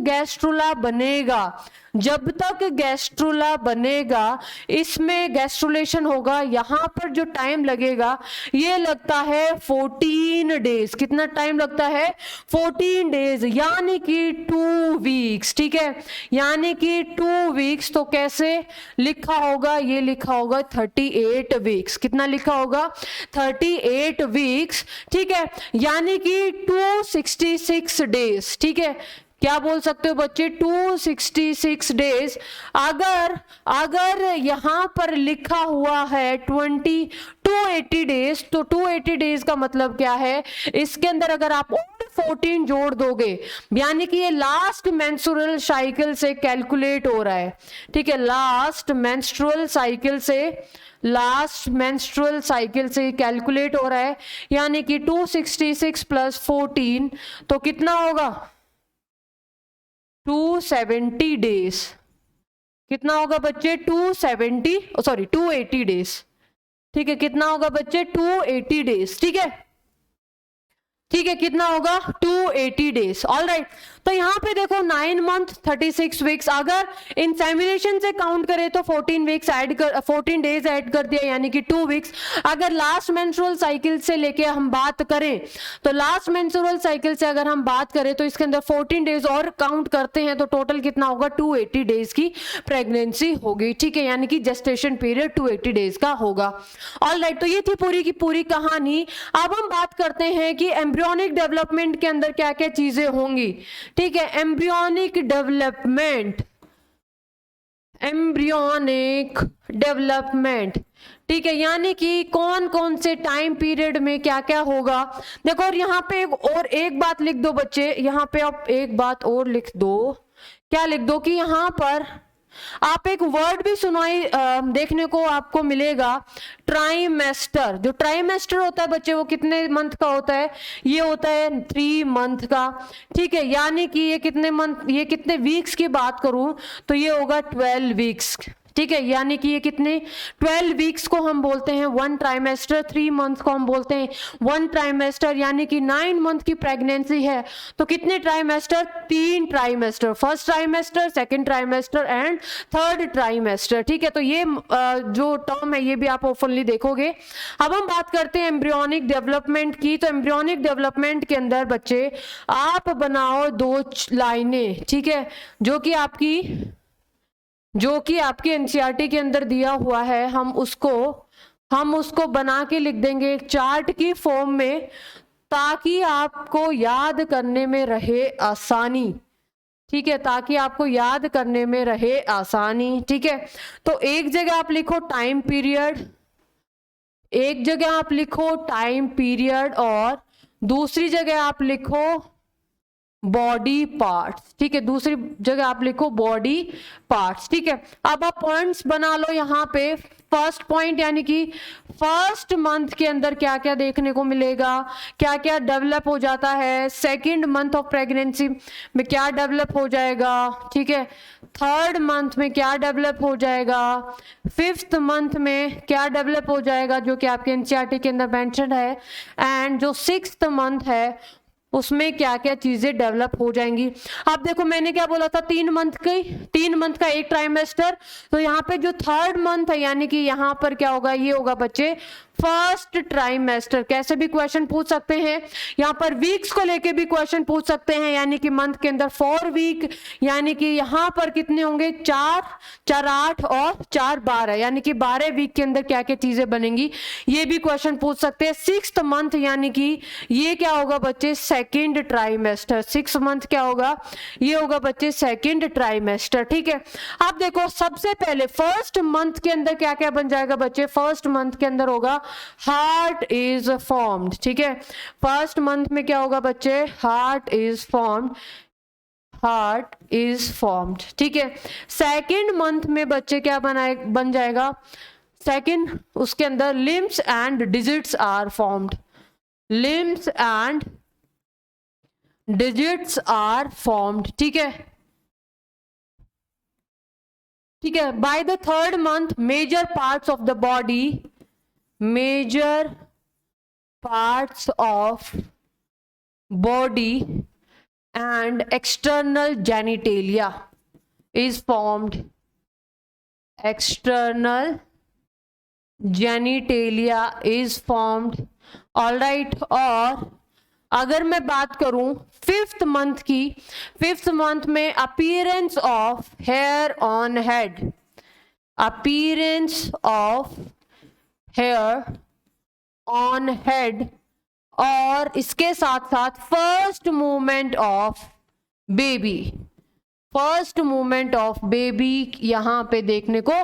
गैस्ट्रोला बनेगा, इसमें गैस्ट्रुलेशन होगा, यहां पर जो टाइम लगेगा ये लगता है 14 डेज। कितना टाइम लगता है, 14 डेज यानी कि 2 वीक्स। ठीक है, यानी कि 2 वीक्स। तो कैसे लिखा होगा, ये लिखा होगा 38 वीक्स। कितना लिखा होगा, 38 वीक्स। ठीक है, यानी कि 266 डेज। ठीक है, क्या बोल सकते हो बच्चे, 266 डेज। अगर यहां पर लिखा हुआ है 280 डेज, तो 280 डेज का मतलब क्या है, इसके अंदर अगर आप 14 जोड़ दोगे, यानी कि ये लास्ट मेंस्ट्रुअल साइकिल से कैलकुलेट हो रहा है। ठीक है, लास्ट मेंस्ट्रुअल साइकिल से कैलकुलेट हो रहा है, यानी कि 266 प्लस 14 तो कितना होगा, 270 डेज। कितना होगा बच्चे, 280 डेज। ठीक है, कितना होगा बच्चे, 280 डेज। ठीक है, कितना होगा, 280 डेज। ऑल राइट, तो यहाँ पे देखो 9 मंथ 36 वीक्स। अगर इंसेमिनेशन से काउंट करें तो 14 डेज ऐड कर दिया, यानी कि 2 वीक्स। अगर लास्ट मेंस्ट्रुअल साइकिल से लेके हम बात करें, तो लास्ट मेंस्ट्रुअल साइकिल से अगर हम बात करें तो इसके अंदर 14 डेज और काउंट करते हैं, तो टोटल कितना होगा, 280 डेज की प्रेगनेंसी होगी। ठीक है, यानी कि जेस्टेशन पीरियड 280 डेज का होगा। ऑल राइट, तो ये थी पूरी की पूरी कहानी। अब हम बात करते हैं कि एम्ब्रियोनिक डेवलपमेंट के अंदर क्या क्या चीजें होंगी। ठीक है, एम्ब्रियोनिक डेवलपमेंट। ठीक है, यानी कि कौन कौन से टाइम पीरियड में क्या क्या होगा। देखो, और यहाँ पे एक बात लिख दो बच्चे, यहाँ पे आप एक बात और लिख दो। क्या लिख दो कि यहाँ पर आप एक वर्ड भी देखने को आपको मिलेगा, ट्राइमेस्टर। जो ट्राइमेस्टर होता है बच्चे, वो कितने मंथ का होता है, ये होता है 3 मंथ का। ठीक है, यानी कि ये कितने वीक्स की बात करूं तो ये होगा 12 वीक्स। ठीक है, यानी कि ये कितने 12 वीक्स को हम बोलते हैं 1 ट्राइमेस्टर, 3 मंथ को हम बोलते हैं 1 ट्राइमेस्टर, यानी कि 9 मंथ की प्रेगनेंसी है तो कितने trimester, 3 trimester, first trimester, second trimester and third trimester. ठीक है, तो ये जो टर्म है ये भी आप ओपनली देखोगे। अब हम बात करते हैं एम्ब्रियोनिक डेवलपमेंट की। तो एम्ब्रियोनिक डेवलपमेंट के अंदर बच्चे आप बनाओ 2 लाइनें, ठीक है, जो कि आपकी एनसीईआरटी के अंदर दिया हुआ है। हम उसको बना के लिख देंगे एक चार्ट की फॉर्म में, ताकि आपको याद करने में रहे आसानी। ठीक है, ताकि आपको याद करने में रहे आसानी। ठीक है, तो एक जगह आप लिखो टाइम पीरियड, एक जगह आप लिखो टाइम पीरियड और दूसरी जगह आप लिखो बॉडी पार्ट्स। ठीक है, दूसरी जगह आप लिखो बॉडी पार्ट्स। ठीक है, अब आप पॉइंट्स बना लो यहाँ पे। फर्स्ट पॉइंट यानी कि फर्स्ट मंथ के अंदर क्या क्या देखने को मिलेगा, क्या क्या डेवलप हो जाता है, सेकंड मंथ ऑफ प्रेगनेंसी में क्या डेवलप हो जाएगा, ठीक है, थर्ड मंथ में क्या डेवलप हो जाएगा, फिफ्थ मंथ में क्या डेवलप हो जाएगा जो कि आपके एनसीईआरटी के अंदर मेंशन है, एंड जो सिक्स्थ मंथ है उसमें क्या क्या चीजें डेवलप हो जाएंगी। अब देखो मैंने क्या बोला था, 3 मंथ का एक ट्राइमेस्टर, तो यहाँ पे जो थर्ड मंथ है यानी कि यहाँ पर क्या होगा, ये होगा बच्चे फर्स्ट ट्राइमेस्टर। कैसे भी क्वेश्चन पूछ सकते हैं, यहाँ पर वीक्स को लेके भी क्वेश्चन पूछ सकते हैं, यानी कि मंथ के अंदर 4 वीक, यानी कि यहाँ पर कितने होंगे, 4 4 8 और 4 12, यानी कि 12 वीक के अंदर क्या क्या चीजें बनेंगी, ये भी क्वेश्चन पूछ सकते हैं। सिक्स्थ मंथ यानी कि ये क्या होगा बच्चे, सेकेंड ट्राइमेस्टर। 6 मंथ क्या होगा, ये होगा बच्चे सेकेंड ट्राइमेस्टर। ठीक है, अब देखो सबसे पहले फर्स्ट मंथ के अंदर क्या क्या बन जाएगा बच्चे, फर्स्ट मंथ के अंदर होगा हार्ट इज फॉर्म्ड। ठीक है, फर्स्ट मंथ में क्या होगा बच्चे, heart is formed, heart is formed. ठीक है, सेकेंड मंथ में बच्चे क्या बन जाएगा, सेकेंड उसके अंदर limbs and digits are formed, limbs and digits are formed. ठीक है, ठीक है, by the third month major parts of the body, major parts of body and external genitalia is formed, external genitalia is formed। all right, और अगर मैं बात करूं फिफ्थ मंथ की, फिफ्थ मंथ में appearance of hair on head, appearance of hair on head, और इसके साथ साथ first movement of baby, first movement of baby यहां पे देखने को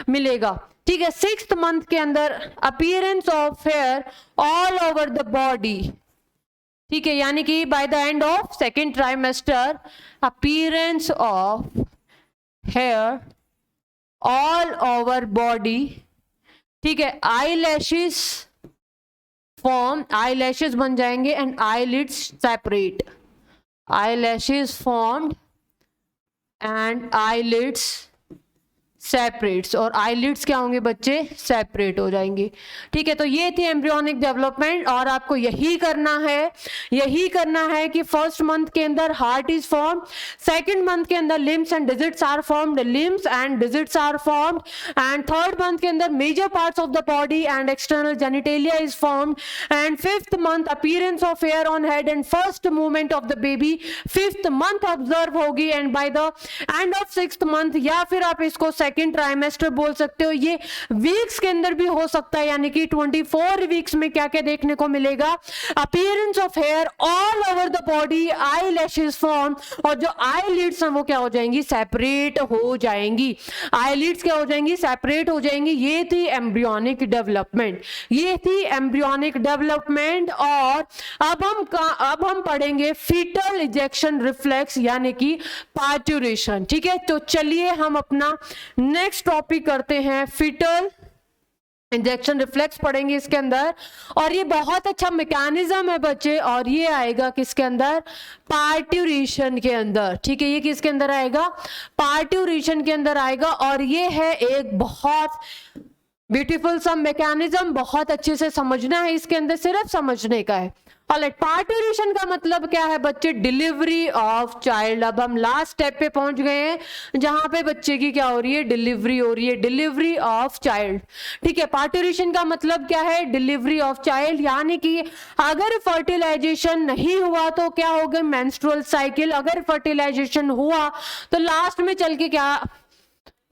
मिलेगा। ठीक है, सिक्स्थ मंथ के अंदर appearance of hair all over the body. ठीक है, यानी कि by the end of second trimester appearance of hair all over body. ठीक है, eyelashes form, eyelashes बन जाएंगे and eyelids separate, eyelashes formed and eyelids separates, और आईलिड्स क्या होंगे बच्चे, सेपरेट हो जाएंगे। ठीक है, तो ये थी एम्ब्रियोनिक डेवलपमेंट, और आपको यही करना है कि फर्स्ट मंथ के अंदर heart is formed, second month के अंदर limbs and digits are formed, limbs and digits are formed, and third month के अंदर major parts of the body and external genitalia is formed, and fifth month appearance of hair on head and first movement of the baby fifth month observe होगी, and by the end of sixth month, या फिर आप इसको सेकेंड ट्राइमेस्टर बोल सकते हो, ये वीक्स के अंदर भी हो सकता है, यानी कि 24 वीक्स में क्या क्या देखने को मिलेगा, appearance of hair all over the body, eyelashes form, और जो आई लिड्स हैं वो क्या हो जाएंगी, सेपरेट हो जाएंगी, आई लिड्स क्या हो जाएंगी, सेपरेट हो जाएंगी। ये थी एम्ब्रियोनिक डेवलपमेंट, ये थी एम्ब्रियोनिक डेवलपमेंट। और अब हम पढ़ेंगे फीटल इजेक्शन रिफ्लेक्स यानी कि पार्ट्यूरेशन। ठीक है, तो चलिए हम अपना नेक्स्ट टॉपिक करते हैं, फीटल इंजेक्शन रिफ्लेक्स पढ़ेंगे इसके अंदर, और ये बहुत अच्छा मैकेनिज्म है बच्चे, और ये आएगा किसके अंदर, पार्ट्यूरेशन के अंदर। ठीक है, ये किसके अंदर आएगा, पार्ट्यूरेशन के अंदर आएगा, और ये है एक बहुत ब्यूटीफुल सा मैकेनिज्म, बहुत अच्छे से समझना है इसके अंदर, सिर्फ समझने का है। ऑलराइट, पार्ट्यूरेशन का मतलब क्या है बच्चे, डिलीवरी ऑफ चाइल्ड। अब हम लास्ट स्टेप पे पहुंच गए हैं जहां पे बच्चे की क्या हो रही है, डिलीवरी हो रही है, डिलीवरी ऑफ चाइल्ड। ठीक है, पार्ट्यूरेशन का मतलब क्या है, डिलीवरी ऑफ चाइल्ड, यानी कि अगर फर्टिलाइजेशन नहीं हुआ तो क्या होगा, मेंस्ट्रुअल साइकिल, अगर फर्टिलाइजेशन हुआ तो लास्ट में चल के क्या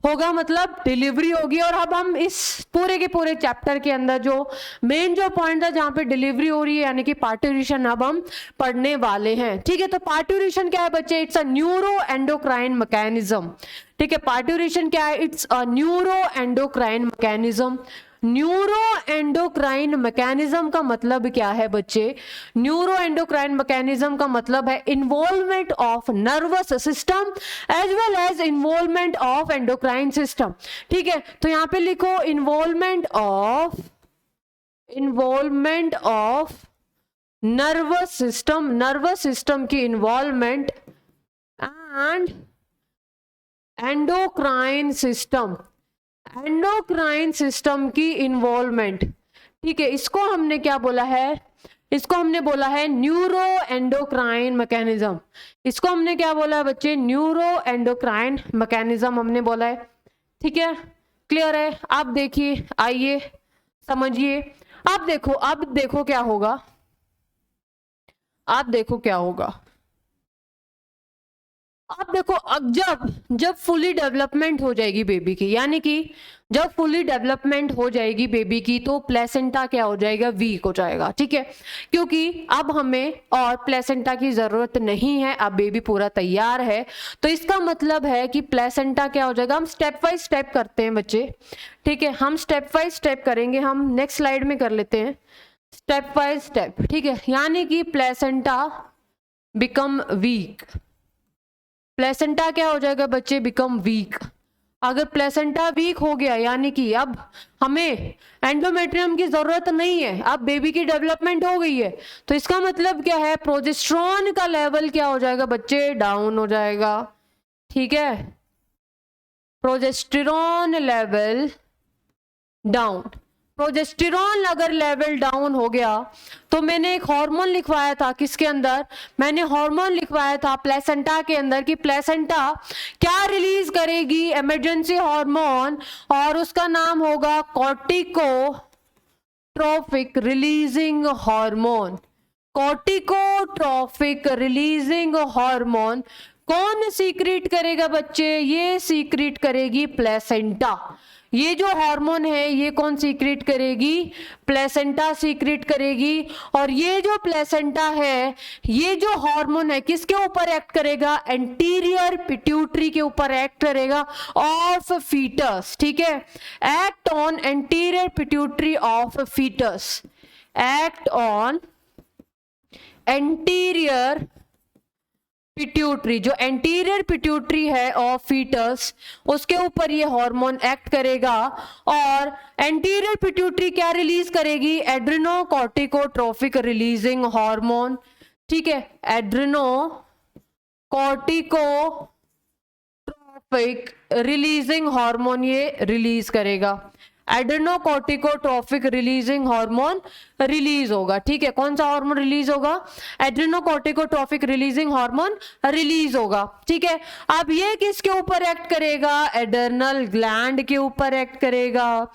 होगा, मतलब डिलीवरी होगी। और अब हम इस पूरे के पूरे चैप्टर के अंदर जो मेन जो पॉइंट था जहां पे डिलीवरी हो रही है यानी कि पार्ट्यूरेशन, अब हम पढ़ने वाले हैं। ठीक है, तो पार्ट्यूरेशन क्या है बच्चे, it's a neuro endocrine mechanism. ठीक है, पार्ट्यूरेशन क्या है, it's a neuro endocrine mechanism. Neuro endocrine mechanism का मतलब क्या है बच्चे, न्यूरो एंडोक्राइन मैकेनिज्म का मतलब है involvement of nervous system as well as involvement of endocrine system. ठीक है, तो यहां पे लिखो इन्वॉल्वमेंट ऑफ नर्वस सिस्टम की इन्वॉल्वमेंट एंड एंडोक्राइन सिस्टम की इन्वॉल्वमेंट। ठीक है, इसको हमने क्या बोला है, इसको हमने बोला है न्यूरो एंडोक्राइन मैकेनिज्म। इसको हमने क्या बोला है बच्चे, न्यूरो एंडोक्राइन मैकेनिज्म हमने बोला है। ठीक है, क्लियर है। आप देखिए, आइए समझिए। अब देखो क्या होगा, आप देखो क्या होगा। अब देखो, अब जब फुली डेवलपमेंट हो जाएगी बेबी की, यानी कि जब फुली डेवलपमेंट हो जाएगी बेबी की, तो प्लेसेंटा क्या हो जाएगा, वीक हो जाएगा। ठीक है, क्योंकि अब हमें और प्लेसेंटा की जरूरत नहीं है, अब बेबी पूरा तैयार है। तो इसका मतलब है कि प्लेसेंटा क्या हो जाएगा, हम स्टेप बाय स्टेप करते हैं बच्चे। ठीक है, हम स्टेप बाय स्टेप करेंगे, हम नेक्स्ट स्लाइड में कर लेते हैं स्टेप बाय स्टेप। ठीक है, यानी कि प्लेसेंटा बिकम वीक, प्लेसेंटा क्या हो जाएगा बच्चे, बिकम वीक। अगर प्लेसेंटा वीक हो गया यानी कि अब हमें एंडोमेट्रियम की जरूरत नहीं है, अब बेबी की डेवलपमेंट हो गई है, तो इसका मतलब क्या है, प्रोजेस्टेरॉन का लेवल क्या हो जाएगा बच्चे, डाउन हो जाएगा। ठीक है, प्रोजेस्टेरॉन लेवल डाउन। प्रोजेस्टेरॉन अगर लेवल डाउन हो गया तो मैंने एक हार्मोन लिखवाया था, किसके अंदर, मैंने हार्मोन लिखवाया था प्लेसेंटा के अंदर, कि प्लेसेंटा क्या रिलीज करेगी, इमरजेंसी हार्मोन, और उसका नाम होगा कॉर्टिकोट्रोफिक रिलीजिंग हार्मोन। कॉर्टिकोट्रोफिक रिलीजिंग हार्मोन कौन सीक्रेट करेगा बच्चे, ये सीक्रेट करेगी प्लेसेंटा। ये जो हार्मोन है ये कौन सीक्रेट करेगी, प्लेसेंटा सीक्रेट करेगी। और ये जो प्लेसेंटा है, ये जो हार्मोन है किसके ऊपर एक्ट करेगा, एंटीरियर पिट्यूटरी के ऊपर एक्ट करेगा ऑफ फीटस। ठीक है, act on anterior pituitary of foetus, act on anterior pituitary, जो एंटीरियर पिट्यूटरी है ऑफ फीटस, उसके ऊपर ये हार्मोन एक्ट करेगा। और एंटीरियर पिट्यूटरी क्या रिलीज करेगी, एड्रेनोकॉर्टिकोट्रोफिक रिलीजिंग हार्मोन। ठीक है, एड्रेनोकॉर्टिकोट्रोफिक रिलीजिंग हार्मोन ये रिलीज करेगा, एड्रेनोकॉर्टिकोट्रोफिक रिलीजिंग हार्मोन रिलीज होगा। ठीक है, कौन सा हार्मोन रिलीज होगा, एड्रेनोकॉर्टिकोट्रोफिक रिलीजिंग हार्मोन रिलीज होगा। ठीक है, अब ये किसके ऊपर एक्ट करेगा, एडर्नल ग्लैंड के ऊपर एक्ट करेगा।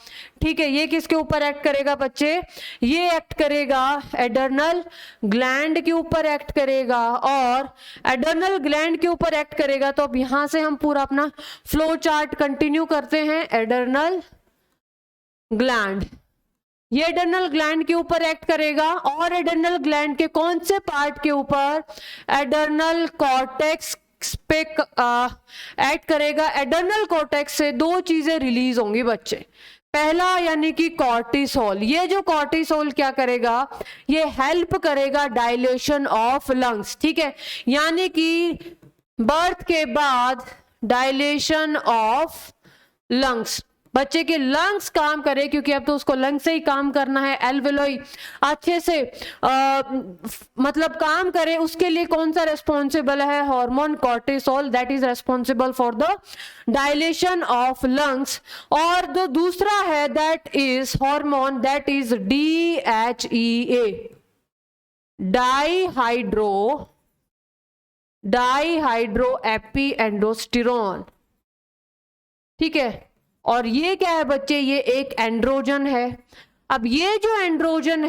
ठीक है, ये किसके ऊपर एक्ट करेगा बच्चे, ये एक्ट करेगा एडर्नल ग्लैंड के ऊपर एक्ट करेगा। और एडर्नल ग्लैंड के ऊपर एक्ट करेगा तो अब यहां से हम पूरा अपना फ्लो चार्ट कंटिन्यू करते हैं। एडर्नल ग्लैंड, ये एडर्नल ग्लैंड के ऊपर एक्ट करेगा, और एडर्नल ग्लैंड के कौन से पार्ट के ऊपर, एडर्नल कॉर्टेक्स पे एक्ट करेगा। एडर्नल कॉर्टेक्स से दो चीजें रिलीज होंगी बच्चे, पहला यानी कि कॉर्टिसोल। ये जो कॉर्टिसोल क्या करेगा, ये हेल्प करेगा डायलेशन ऑफ लंग्स। ठीक है, यानी कि बर्थ के बाद डायलेशन ऑफ लंग्स, बच्चे के लंग्स काम करे, क्योंकि अब तो उसको लंग से ही काम करना है, एल्वेलोई अच्छे से मतलब काम करे, उसके लिए कौन सा रेस्पॉन्सिबल है? Hormone cortisol, that is responsible for the dilation of lungs. और जो दूसरा है that is hormone that is DHEA, dehydroepiandrosterone, ठीक है। और ये क्या है बच्चे? ये एक एंड्रोजन है। अब ये जो एंड्रोजन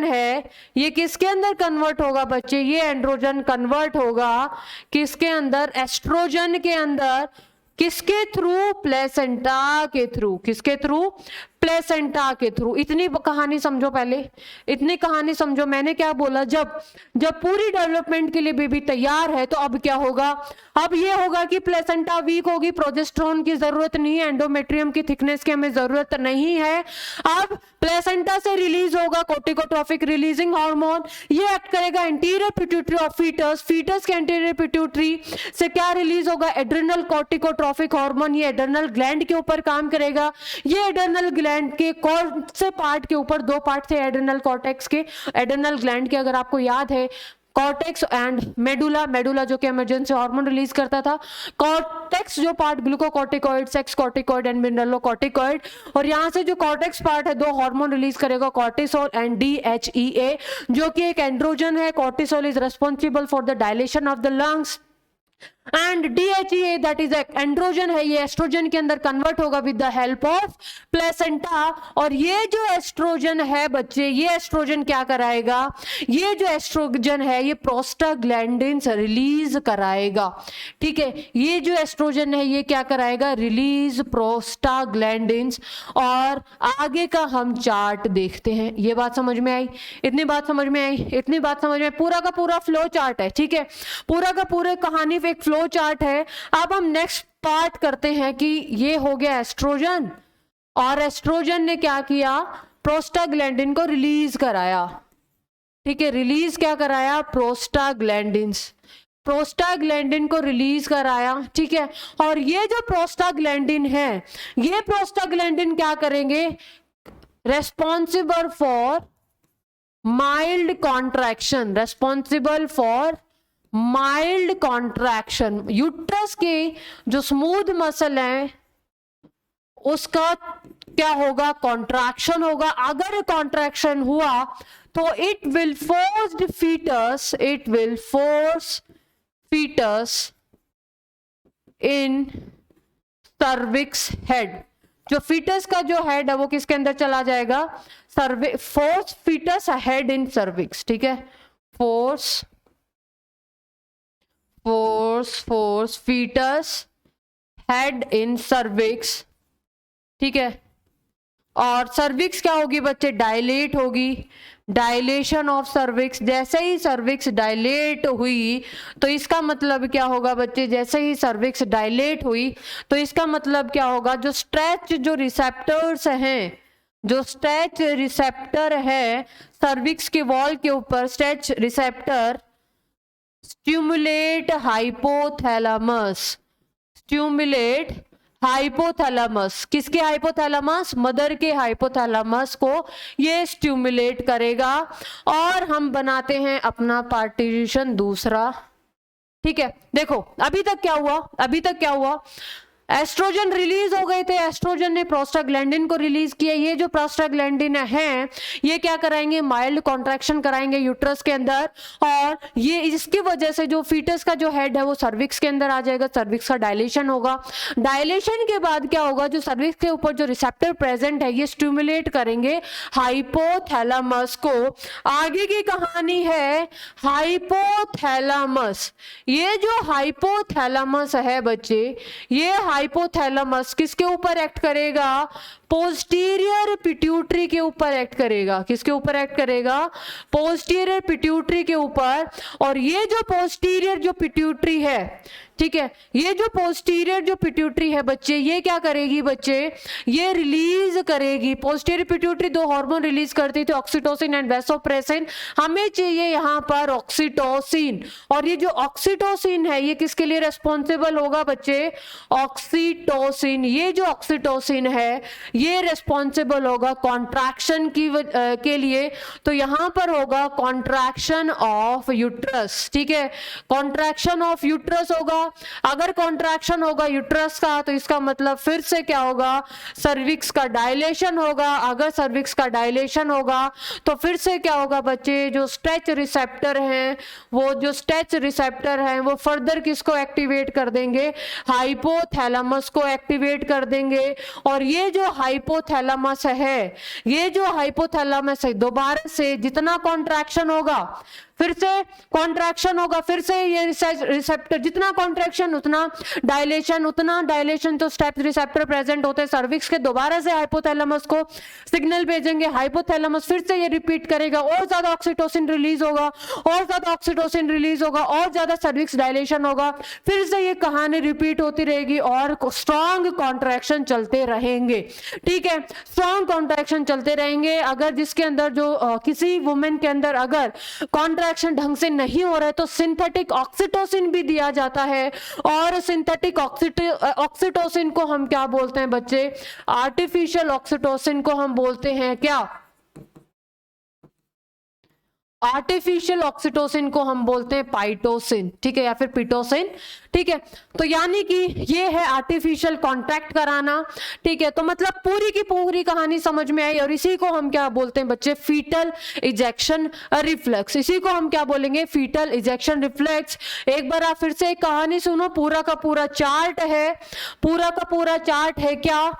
है ये किसके अंदर कन्वर्ट होगा बच्चे? ये एंड्रोजन कन्वर्ट होगा किसके अंदर? एस्ट्रोजन के अंदर। किसके थ्रू? प्लेसेंटा के थ्रू। किसके थ्रू? प्लेसेंटा के थ्रू। इतनी कहानी समझो, पहले इतनी कहानी समझो। मैंने क्या बोला? जब पूरी डेवलपमेंट के लिए बेबी तैयार है तो अब क्या होगा? अब ये होगा कि प्लेसेंटा वीक होगी, प्रोजेस्टेरोन की जरूरत नहीं है, एंडोमेट्रियम की थिकनेस की हमें जरूरत नहीं है। अब प्लेसेंटा से रिलीज होगा कोर्टिकोट्रोफिक रिलीजिंग हार्मोन, ये एक्ट करेगा anterior pituitary of foetus. Foetus के एंटीरियर पिट्यूटरी से क्या रिलीज होगा? Adrenal corticotrophic hormone. ये एड्रिनल ग्लैंड के ऊपर काम करेगा। ये एड्रिनल ग्लैंड के कौन से पार्ट के ऊपर? दो पार्ट थे एड्रिनल कॉर्टेक्स के, एड्रिनल ग्लैंड के, अगर आपको याद है, कॉर्टेक्स एंड मेडुला जो कि इमरजेंसी हार्मोन रिलीज करता था। कॉर्टेक्स जो part glucocorticoid, sex corticoid and mineralocorticoid. और यहाँ से जो कॉर्टेक्स पार्ट है दो हार्मोन रिलीज करेगा, कॉर्टिसोल एंड DHEA, जो कि एक एंड्रोजन है। Cortisol is responsible for the dilation of the lungs and DHEA that is androgen है, ये एस्ट्रोजन के अंदर कन्वर्ट होगा with the help of placenta. और ये जो एस्ट्रोजन है बच्चे, ये एस्ट्रोजन क्या कराएगा? ये जो एस्ट्रोजन है ये प्रोस्टाग्लैंडिन्स रिलीज कराएगा, ठीक है। ये जो एस्ट्रोजन है ये क्या कराएगा? Release prostaglandins. और आगे का हम चार्ट देखते हैं। ये बात समझ में आई? इतनी बात समझ में आई? इतनी बात समझ में? पूरा का पूरा फ्लो चार्ट है, ठीक है। पूरा का पूरे कहानी एक फ्लो चार्ट है। अब हम नेक्स्ट पार्ट करते हैं कि ये हो गया एस्ट्रोजन, और एस्ट्रोजन ने क्या किया? प्रोस्टाग्लैंडिन को रिलीज कराया, ठीक है। रिलीज क्या कराया? प्रोस्टाग्लैंडिन को रिलीज कराया, ठीक है। और ये जो प्रोस्टाग्लैंडिन है, ये प्रोस्टाग्लैंडिन क्या करेंगे? Responsible for mild contraction, mild contraction. Uterus के जो स्मूथ मसल है उसका क्या होगा? कॉन्ट्रैक्शन होगा। अगर कॉन्ट्रैक्शन हुआ तो it will force foetus in cervix head. जो फीटस का जो हेड है वो किसके अंदर चला जाएगा? Force foetus head in cervix, ठीक है। Force foetus head in cervix, ठीक है। और सर्विक्स क्या होगी बच्चे? डायलेट होगी। डायलेशन ऑफ सर्विक्स, जैसे ही सर्विक्स डायलेट हुई तो इसका मतलब क्या होगा बच्चे? जैसे ही सर्विक्स डायलेट हुई तो इसका मतलब क्या होगा? जो स्ट्रेच जो रिसेप्टर्स हैं, जो स्ट्रेच रिसेप्टर है सर्विक्स के वॉल के ऊपर, स्ट्रेच रिसेप्टर स्टिमुलेट हाइपोथैलेमस। किसके हाइपोथैलेमस? मदर के हाइपोथैलेमस को ये स्टिमुलेट करेगा। और हम बनाते हैं अपना पार्टीशन दूसरा, ठीक है। देखो अभी तक क्या हुआ? एस्ट्रोजन रिलीज हो गए थे, एस्ट्रोजन ने प्रोस्टाग्लैंडिन को रिलीज किया। ये जो प्रोस्टाग्लैंडिन है ये क्या कराएंगे? माइल्ड कॉन्ट्रैक्शन कराएंगे यूट्रस के अंदर, और ये इसकी वजह से जो फीटस का जो हेड है वो सर्विक्स के अंदर आ जाएगा, सर्विक्स का डायलेशन होगा। डायलेशन के बाद क्या होगा? जो सर्विक्स के ऊपर जो रिसेप्टर प्रेजेंट है ये स्टिमुलेट करेंगे हाइपोथैलेमस को। आगे की कहानी है हाइपोथैलेमस। ये जो हाइपोथैलेमस है बच्चे, ये हाइपोथैलेमस किसके ऊपर एक्ट करेगा? पोस्टीरियर पिट्यूटरी के ऊपर एक्ट करेगा। किसके ऊपर एक्ट करेगा? पोस्टीरियर पिट्यूटरी के ऊपर। और ये जो पोस्टीरियर जो पिट्यूटरी है, ठीक है, ये जो पोस्टीरियर जो पिट्यूटरी है बच्चे, ये क्या करेगी बच्चे? ये रिलीज करेगी। पोस्टीरियर पिट्यूटरी दो हार्मोन रिलीज करती थी, ऑक्सीटोसिन एंड वैसोप्रेसिन। हमें चाहिए यहाँ पर ऑक्सीटोसिन। और ये जो ऑक्सीटोसिन है ये किसके लिए रेस्पॉन्सिबल होगा बच्चे? ऑक्सीटोसिन। ये जो ऑक्सीटोसिन है ये रेस्पॉन्सिबल होगा कॉन्ट्रैक्शन के लिए। तो यहाँ पर होगा कॉन्ट्रैक्शन ऑफ यूट्रस। ठीक है, कॉन्ट्रैक्शन ऑफ यूट्रस होगा। अगर कॉन्ट्रैक्शन होगा यूट्रस का तो इसका मतलब फिर से क्या होगा? सर्विक्स का डायलेशन होगा। अगर सर्विक्स का डायलेशन होगा तो फिर से क्या होगा बच्चे? जो स्ट्रेच रिसेप्टर हैं, वो जो स्ट्रेच रिसेप्टर हैं वो फर्दर किसको एक्टिवेट कर देंगे? हाइपोथैलेमस को एक्टिवेट कर देंगे। और ये जो हाइपोथैलेमस है, ये जो हाइपोथैलेमस है, दोबारा से जितना कॉन्ट्रैक्शन होगा फिर से कॉन्ट्रैक्शन होगा, फिर से ये रिसेप्टर, जितना कॉन्ट्रैक्शन उतना डायलेशन, उतना डायलेशन तो स्टेप रिसेप्टर प्रेजेंट होते हैं सर्विक्स के। दोबारा से हाइपोथैलेमस को सिग्नल भेजेंगे, हाइपोथैलेमस फिर से ये रिपीट करेगा, और ज्यादा ऑक्सीटोसिन रिलीज होगा, और ज्यादा ऑक्सीटोसिन रिलीज होगा, और ज्यादा सर्विक्स डायलेशन होगा। फिर से ये कहानी रिपीट होती रहेगी और स्ट्रॉन्ग कॉन्ट्रैक्शन चलते रहेंगे। ठीक है, स्ट्रॉन्ग कॉन्ट्रैक्शन चलते रहेंगे। अगर जिसके अंदर जो किसी वुमेन के अंदर अगर कॉन्ट्रैक्शन ढंग से नहीं हो रहा है तो सिंथेटिक ऑक्सीटोसिन भी दिया जाता है। और सिंथेटिक ऑक्सीटोसिन को हम क्या बोलते हैं बच्चे? आर्टिफिशियल ऑक्सीटोसिन को हम बोलते हैं क्या? आर्टिफिशियल ऑक्सीटोसिन को हम बोलते हैं पाइटोसिन। ठीक है, या फिर पिटोसिन। ठीक है, तो यानी कि ये है आर्टिफिशियल कॉन्ट्रैक्ट कराना। ठीक है, तो मतलब पूरी की पूरी कहानी समझ में आई। और इसी को हम क्या बोलते हैं बच्चे? Foetal ejection reflex. इसी को हम क्या बोलेंगे? Foetal ejection reflex. एक बार आप फिर से एक कहानी सुनो, पूरा का पूरा चार्ट है, पूरा का पूरा चार्ट है क्या?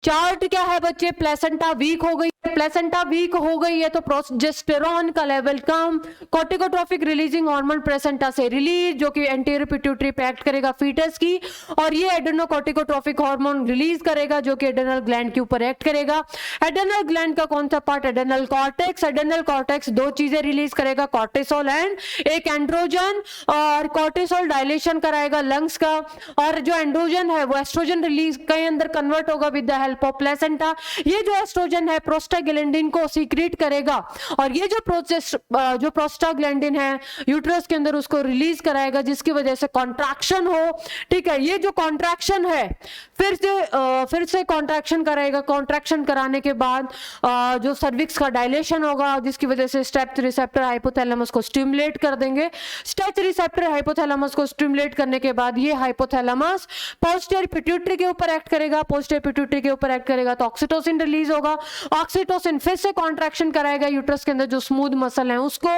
चार्ट क्या है बच्चे? प्लेसेंटा वीक हो गई, प्लेसेंटा वीक हो गई है तो प्रोजेस्टेरॉन का लेवल कम, कॉर्टिकोट्रोपिक रिलीजिंग हार्मोन प्लेसेंटा से रिलीज, जो कि एंटीरियर पिट्यूटरी पे एक्ट करेगा फीटस की, और ये एडेनोकॉर्टिकोट्रोपिक हार्मोन रिलीज करेगा जो कि एडेनल ग्लैंड के ऊपर एक्ट करेगा। एडेनल ग्लैंड का कौन सा पार्ट? एडेनल कॉर्टेक्स। एडेनल कॉर्टेक्स दो चीजें रिलीज करेगा, कॉर्टिसोल एंड एक एंड्रोजन। और कॉर्टिसोल डायलेशन कराएगा लंग्स का, और जो एंड्रोजन है वो एस्ट्रोजन रिलीज के अंदर कन्वर्ट होगा with the help of placenta. ये जो एस्ट्रोजन है प्रोस्टाग्लैंडिन को सीक्रेट करेगा, और ये जो प्रोस्टाग्लैंडिन है यूट्रस के अंदर उसको रिलीज कराएगा, जिसकी वजह से कॉन्ट्रैक्शन हो। ठीक है, ये जो कॉन्ट्रैक्शन है फिर से कॉन्ट्रैक्शन कराएगा। कॉन्ट्रैक्शन कराने के बाद जो सर्विक्स का डायलेशन होगा, जिसकी वजह से स्टेप रिसेप्टर हाइपोथैलेमस को स्टिमुलेट कर देंगे। स्टेप रिसेप्टर हाइपोथैलेमस को स्टिमुलेट करने के बाद ये हाइपोथैलेमस पोस्टीरियर पिट्यूटरी के ऊपर एक्ट करेगा। पोस्टीरियर पिट्यूटरी के ऊपर एक्ट करेगा तो ऑक्सीटोसिन रिलीज होगा। ऑक्सीटोसिन फिर से कॉन्ट्रैक्शन कराएगा यूट्रस के अंदर जो स्मूथ मसल है उसको।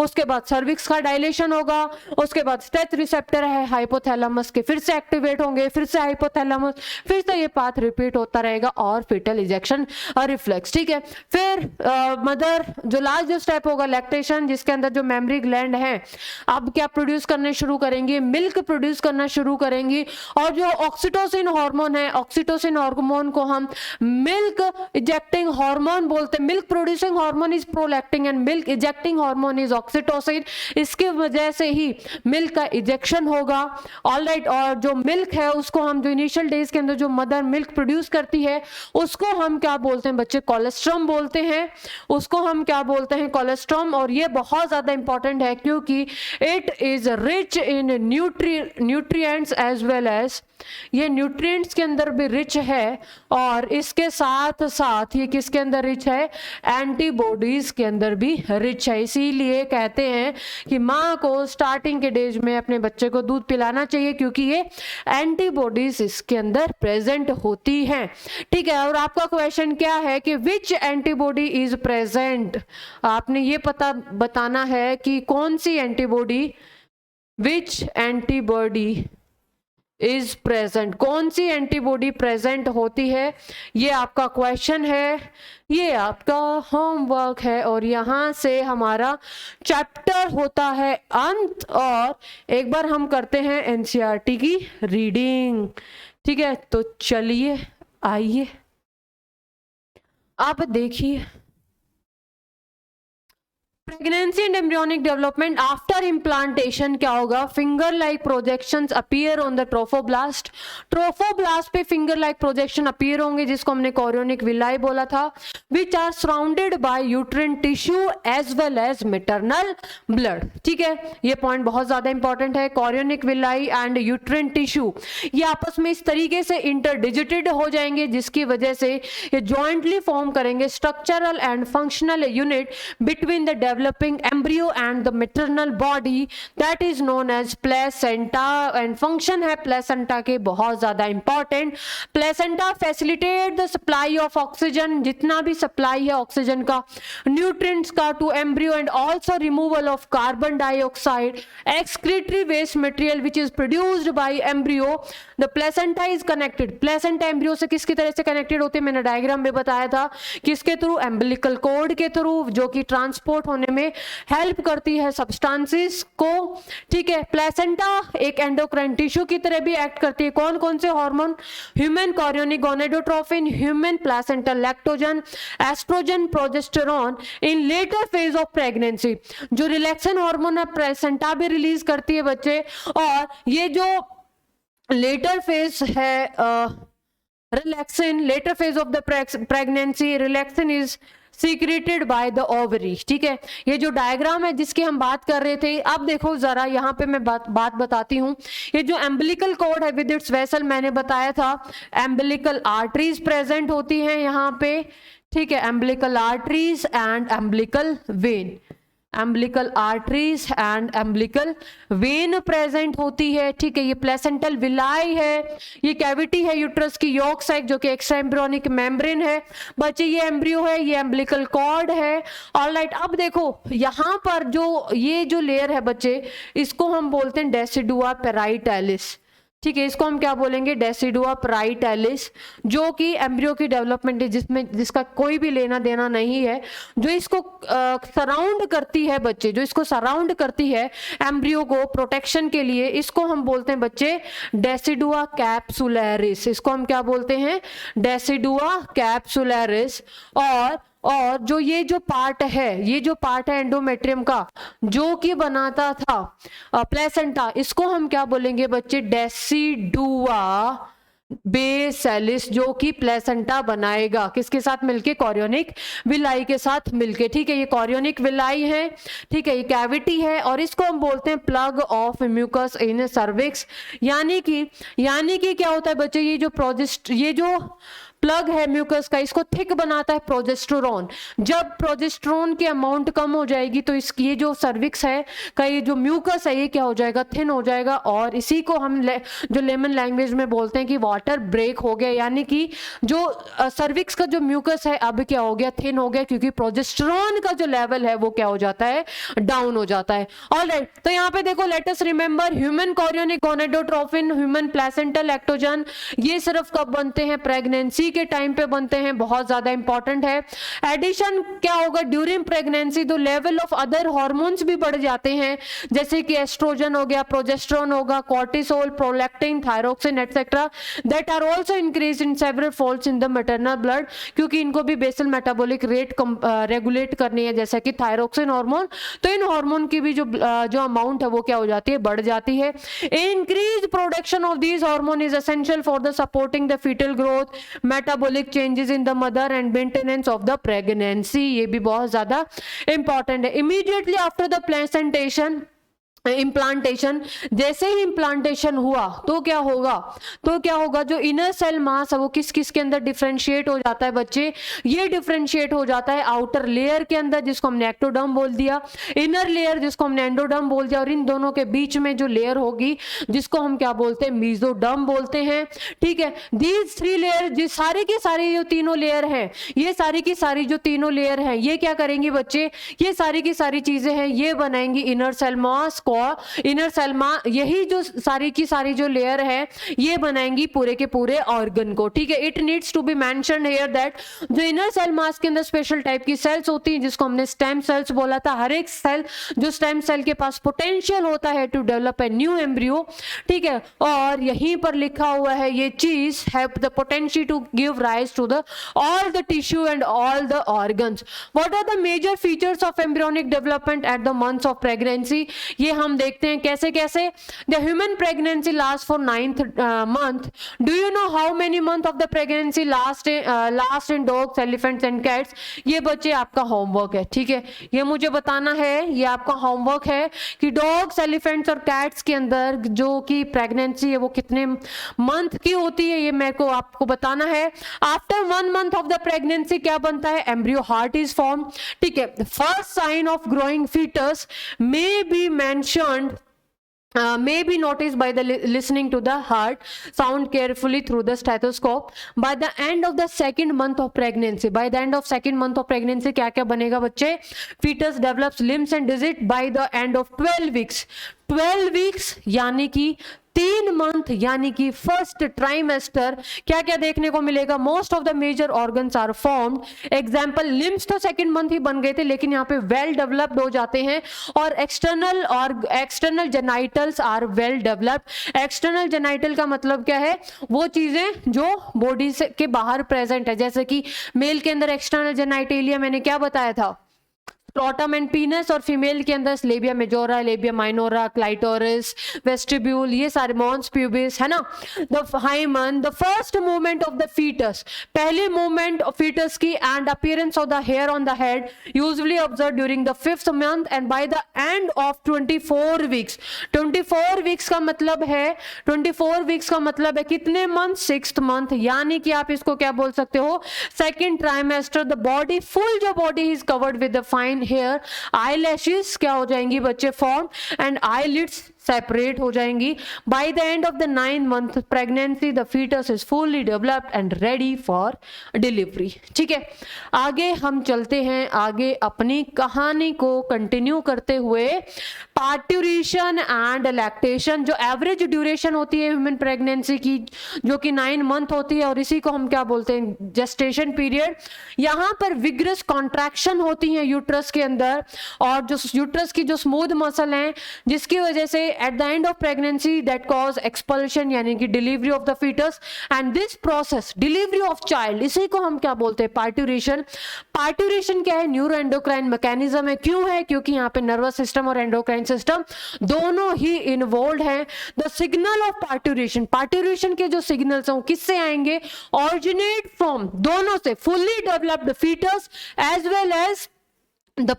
उसके बाद सर्विक्स का डायलेशन होगा। उसके बाद स्टेप रिसेप्टर है हाइपोथैलेमस के फिर से एक्टिवेट होंगे, फिर से हाइपोथैलेमस, फिर से ये पाथ रिपीट होता रहेगा और फीटल इजेक्शन रिफ्लेक्स। ठीक है, फिर मदर जो लास्ट जो स्टेप होगा लैक्टेशन, जिसके अंदर जो मेमरी ग्लैंड है अब क्या प्रोड्यूस करने शुरू करेंगे? मिल्क प्रोड्यूस करना शुरू करेंगी। और जो ऑक्सीटोसिन हार्मोन है, ऑक्सीटोसिन हार्मोन को हम मिल्क इजेक्टिंग हार्मोन बोलते हैं। Milk producing hormone is prolactin and milk ejecting hormone is oxytocin. इसकी वजह से ही मिल्क का इजेक्शन होगा। ऑलराइट, और जो मिल्क है उसको हम जो इनिशियल डेज के अंदर जो मदर मिल्क प्रोड्यूस करती है उसको हम क्या बोलते हैं बच्चे? कोलेस्ट्रम बोलते हैं। उसको हम क्या बोलते हैं? कोलेस्ट्रम। और ये बहुत ज्यादा इंपॉर्टेंट है क्योंकि it is rich in nutrients as well as, ये न्यूट्रिएंट्स के अंदर भी रिच है, और इसके साथ साथ ये किसके अंदर रिच है? एंटीबॉडीज के अंदर भी रिच है। इसीलिए कहते हैं कि माँ को स्टार्टिंग के डेज में अपने बच्चे को दूध पिलाना चाहिए क्योंकि ये एंटीबॉडीज इसके अंदर प्रेजेंट होती हैं। ठीक है, और आपका क्वेश्चन क्या है कि विच एंटीबॉडी इज प्रेजेंट? आपने ये बताना है कि कौन सी antibody, which antibody is present, कौन सी एंटीबॉडी प्रेजेंट होती है, ये आपका क्वेश्चन है, ये आपका होमवर्क है। और यहाँ से हमारा चैप्टर होता है अंत, और एक बार हम करते हैं एनसीईआरटी की रीडिंग। ठीक है, तो चलिए आइए। आप देखिए pregnancy and embryonic development after implantation क्या होगा, finger like projections appear on the trophoblast, trophoblast पे फिंगर लाइक प्रोजेक्शन अपीयर होंगे जिसको हमने कोरियोनिक विलाई बोला था, which are surrounded by uterine tissue as well as maternal blood. ठीक है, ये पॉइंट बहुत ज्यादा इंपॉर्टेंट है। Chorionic villi and uterine tissue ये आपस में इस तरीके से इंटरडिजिटेड हो जाएंगे जिसकी वजह से ये जॉइंटली फॉर्म करेंगे structural and functional unit between the developing embryo and the maternal body that is known as placenta, and function है placenta के बहुत ज्यादा important। placenta facilitate the supply of oxygen, जितना भी supply है ऑक्सीजन का, nutrients का to embryo, and also removal of carbon dioxide, excretory waste material which is produced by embryo। the placenta is connected, placenta embryo से किसकी तरह से connected होते हैं, मैंने डायग्राम में बताया था, किसके थ्रू, umbilical cord के थ्रू, जो कि ट्रांसपोर्ट होने में हेल्प करती है सब्सटेंसेस को। ठीक है, प्लेसेंटा एक एंडोक्राइन टिश्यू की तरह भी एक्ट करती है। कौन कौन से hormone, human chorionic gonadotropin, human placental lactogen, oestrogen, progesterone in later phase of pregnancy. जो रिलैक्सन हार्मोन है प्लेसेंटा भी रिलीज करती है बच्चे, और ये जो लेटर फेज है relaxin, later phase of the pregnancy, relaxin is secreted by the ovary. ठीक है, ये जो डायग्राम है जिसकी हम बात कर रहे थे, अब देखो जरा यहाँ पे मैं बात बताती हूँ। ये जो एम्बिलिकल कॉर्ड है विद इट्स वेसल, मैंने बताया था एम्बिलिकल आर्टरीज प्रेजेंट होती हैं यहाँ पे। ठीक है, umbilical arteries and umbilical when, umbilical arteries and umbilical when present होती है। ठीक है, ये प्लेसेंटल विलाई है, ये कैविटी है यूट्रस की यॉर्क साइक जो कि एक्स्ट्रा एम्ब्रियोनिक मेम्ब्रेन है। बच्चे ये एम्ब्रियो है, ये एम्बिलिकल कॉर्ड है। ऑलराइट, अब देखो यहाँ पर जो ये जो लेयर है बच्चे, इसको हम बोलते हैं डेसिडुआ पेराइटैलिस। ठीक है, इसको हम क्या बोलेंगे, डेसिडुआ पेराइटैलिस, जो कि एम्ब्रियो की डेवलपमेंट है जिसका कोई भी लेना देना नहीं है, जो इसको सराउंड करती है बच्चे, जो इसको सराउंड करती है एम्ब्रियो को प्रोटेक्शन के लिए, इसको हम बोलते हैं बच्चे डेसिडुआ कैप्सुलैरिस। इसको हम क्या बोलते हैं, डेसिडुआ कैप्सुलैरिस। और जो ये जो पार्ट है, ये जो पार्ट है एंडोमेट्रियम का जो कि बनाता था प्लेसेंटा, इसको हम क्या बोलेंगे बच्चे, डेसिडुआ बेसेलिस, जो कि प्लेसेंटा बनाएगा किसके साथ मिलके, कोरियोनिक विलाई के साथ मिलके। ठीक है, ये कोरियोनिक विलाई है। ठीक है, ये कैविटी है और इसको हम बोलते हैं plug of mucus in cervix. यानी कि क्या होता है बच्चे, ये जो प्लग है म्यूकस का, इसको थिक बनाता है प्रोजेस्टेरोन। जब प्रोजेस्टेरोन की अमाउंट कम हो जाएगी तो इसकी ये जो सर्विक्स है का ये जो म्यूकस है ये क्या हो जाएगा, थिन हो जाएगा, और इसी को हम जो लेमन लैंग्वेज में बोलते हैं कि वाटर ब्रेक हो गया। यानी कि जो सर्विक्स का जो म्यूकस है अब क्या हो गया, थिन हो गया, क्योंकि प्रोजेस्टेरोन का जो लेवल है वो क्या हो जाता है, डाउन हो जाता है। ऑलराइट, तो यहाँ पे देखो, let us remember human chorionic gonadotropin, human placental lactogen, ये सिर्फ कब बनते हैं, प्रेगनेंसी के टाइम पे बनते हैं, बहुत ज्यादा इंपॉर्टेंट है। एडिशन क्या होगा, during pregnancy the level of other hormones भी बढ़ जाते हैं, जैसे कि एस्ट्रोजन हो गया, प्रोजेस्टेरोन होगा, cortisol, prolactin, thyroxine etcetera, that are also increase in several folds in the maternal blood, क्योंकि इनको भी बेसल मेटाबॉलिक रेट रेगुलेट करनी है, जैसा कि थायरोक्सिन हार्मोन। तो इन हार्मोन की भी जो अमाउंट है वो क्या हो जाती है, बढ़ जाती है। Increase production of these hormone is essential for the supporting the foetal growth, metabolic changes in the mother and maintenance of the pregnancy, ये भी बहुत ज्यादा इंपॉर्टेंट है। Immediately after the placentation implantation, जैसे ही इम्प्लांटेशन हुआ तो क्या होगा, जो इनर सेल मास है वो किस के अंदर डिफरेंशिएट हो जाता है बच्चे, ये डिफरेंशिएट हो जाता है आउटर लेयर के अंदर जिसको हमने एक्टोडर्म बोल दिया, इनर लेयर जिसको हमने एंडोडर्म बोल दिया, और इन दोनों के बीच में जो लेयर होगी जिसको हम क्या बोलते हैं, मेसोडर्म बोलते हैं। ठीक है, दीज थ्री लेयर, जिस सारी की सारी जो तीनों लेयर हैं, ये सारी की सारी जो तीनों लेयर हैं ये क्या करेंगी बच्चे, ये सारी की सारी चीजें हैं ये बनाएंगी inner cell mass, inner cell यही जो सारी की सारी जो लेयर है ये बनाएंगी पूरे के पूरे ऑर्गन को, ठीक है। It needs to be mentioned here that जो इनर सेल मास के अंदर स्पेशल टाइप की सेल्स होती हैं जिसको हमने स्टेम सेल्स बोला था। हर एक सेल जो स्टेम सेल के पास पोटेंशियल होता है to develop a new embryo, ठीक है। और यहीं पर लिखा हुआ है ये चीज have the potential to give rise to the all the tissue and all the organs. What are the major features of embryonic development at the months of pregnancy, ये हम देखते हैं कैसे कैसे। The human pregnancy last for 9th month. Do you know how many month of the pregnancy last in dogs, elephants and cats? ये बच्चे आपका होमवर्क है, ठीक है। ये मुझे बताना है, ये आपका होमवर्क है कि डॉग्स, एलिफेंट्स और कैट्स के अंदर जो कि प्रेगनेंसी है वो कितने मंथ की होती है ये मेरे को आपको बताना है। After 1 month of the pregnancy क्या बनता है, एम्ब्रियो हार्ट इज फॉर्म, ठीक है। First sign of growing foetus may be mentioned may be noticed by the listening to the heart sound carefully through the stethoscope. By the end of the 2nd month of pregnancy, by the end of 2nd month of pregnancy क्या क्या बनेगा बच्चे, fetus develops limbs and digits by the end of 12 weeks. 12 weeks यानी कि 3 मंथ यानी कि फर्स्ट ट्राइमेस्टर क्या क्या देखने को मिलेगा, most of the major organs are formed. Example limbs तो 2nd मंथ ही बन गए थे लेकिन यहाँ पे वेल डेवलप्ड हो जाते हैं और external genitals are well developed. External genital का मतलब क्या है, वो चीजें जो बॉडी से के बाहर प्रेजेंट है, जैसे कि मेल के अंदर एक्सटर्नल जेनाइटेलिया मैंने क्या बताया था, स्क्रोटम एंड पीनस, और फीमेल के अंदर labia majora, labia minora, clitoris, vestibule, ये सारे मॉन्स प्यूबिस है ना। The hymen, the first movement of the foetus, पहली मूवमेंट ऑफ फीटस की and appearance of the hair on the head usually observe during the 5th month and by the end of 24 weeks। 24 weeks का मतलब है, 24 weeks का मतलब है कितने मंथ, 6th month, यानी कि आप इसको क्या बोल सकते हो, 2nd trimester. The body full जो body is covered with the fine hair, eyelashes क्या हो जाएंगी बच्चे फॉर्म एंड आईलिड्स सेपरेट हो जाएंगी। By the end of the 9th month pregnancy the foetus is fully developed and ready for delivery, ठीक है। आगे हम चलते हैं, आगे अपनी कहानी को कंटिन्यू करते हुए पार्ट्यूरेशन एंड लैक्टेशन, जो एवरेज ड्यूरेशन होती है ह्यूमन प्रेगनेंसी की जो कि 9 मंथ होती है और इसी को हम क्या बोलते हैं, जेस्टेशन पीरियड। यहाँ पर विग्रस कॉन्ट्रैक्शन होती है यूट्रस के अंदर और जो यूट्रस की जो स्मूथ मसल हैं जिसकी वजह से at the end of pregnancy that cause expulsion यानी कि delivery of the fetus and this process delivery of child, इसी को हम क्या बोलते हैं, पार्ट्यूरेशन। पार्ट्यूरेशन क्या है, न्यूरो एंडोक्राइन मैकेनिज्म है। क्यों है, क्योंकि यहाँ पे नर्वस सिस्टम और एंडोक्राइन सिस्टम दोनों ही इन्वॉल्व हैं। The signal of parturition, parturition के जो सिग्नल्स हैं वो किससे आएंगे, ऑरिजिनेट फ्रॉम दोनों से, fully developed foetus as well as the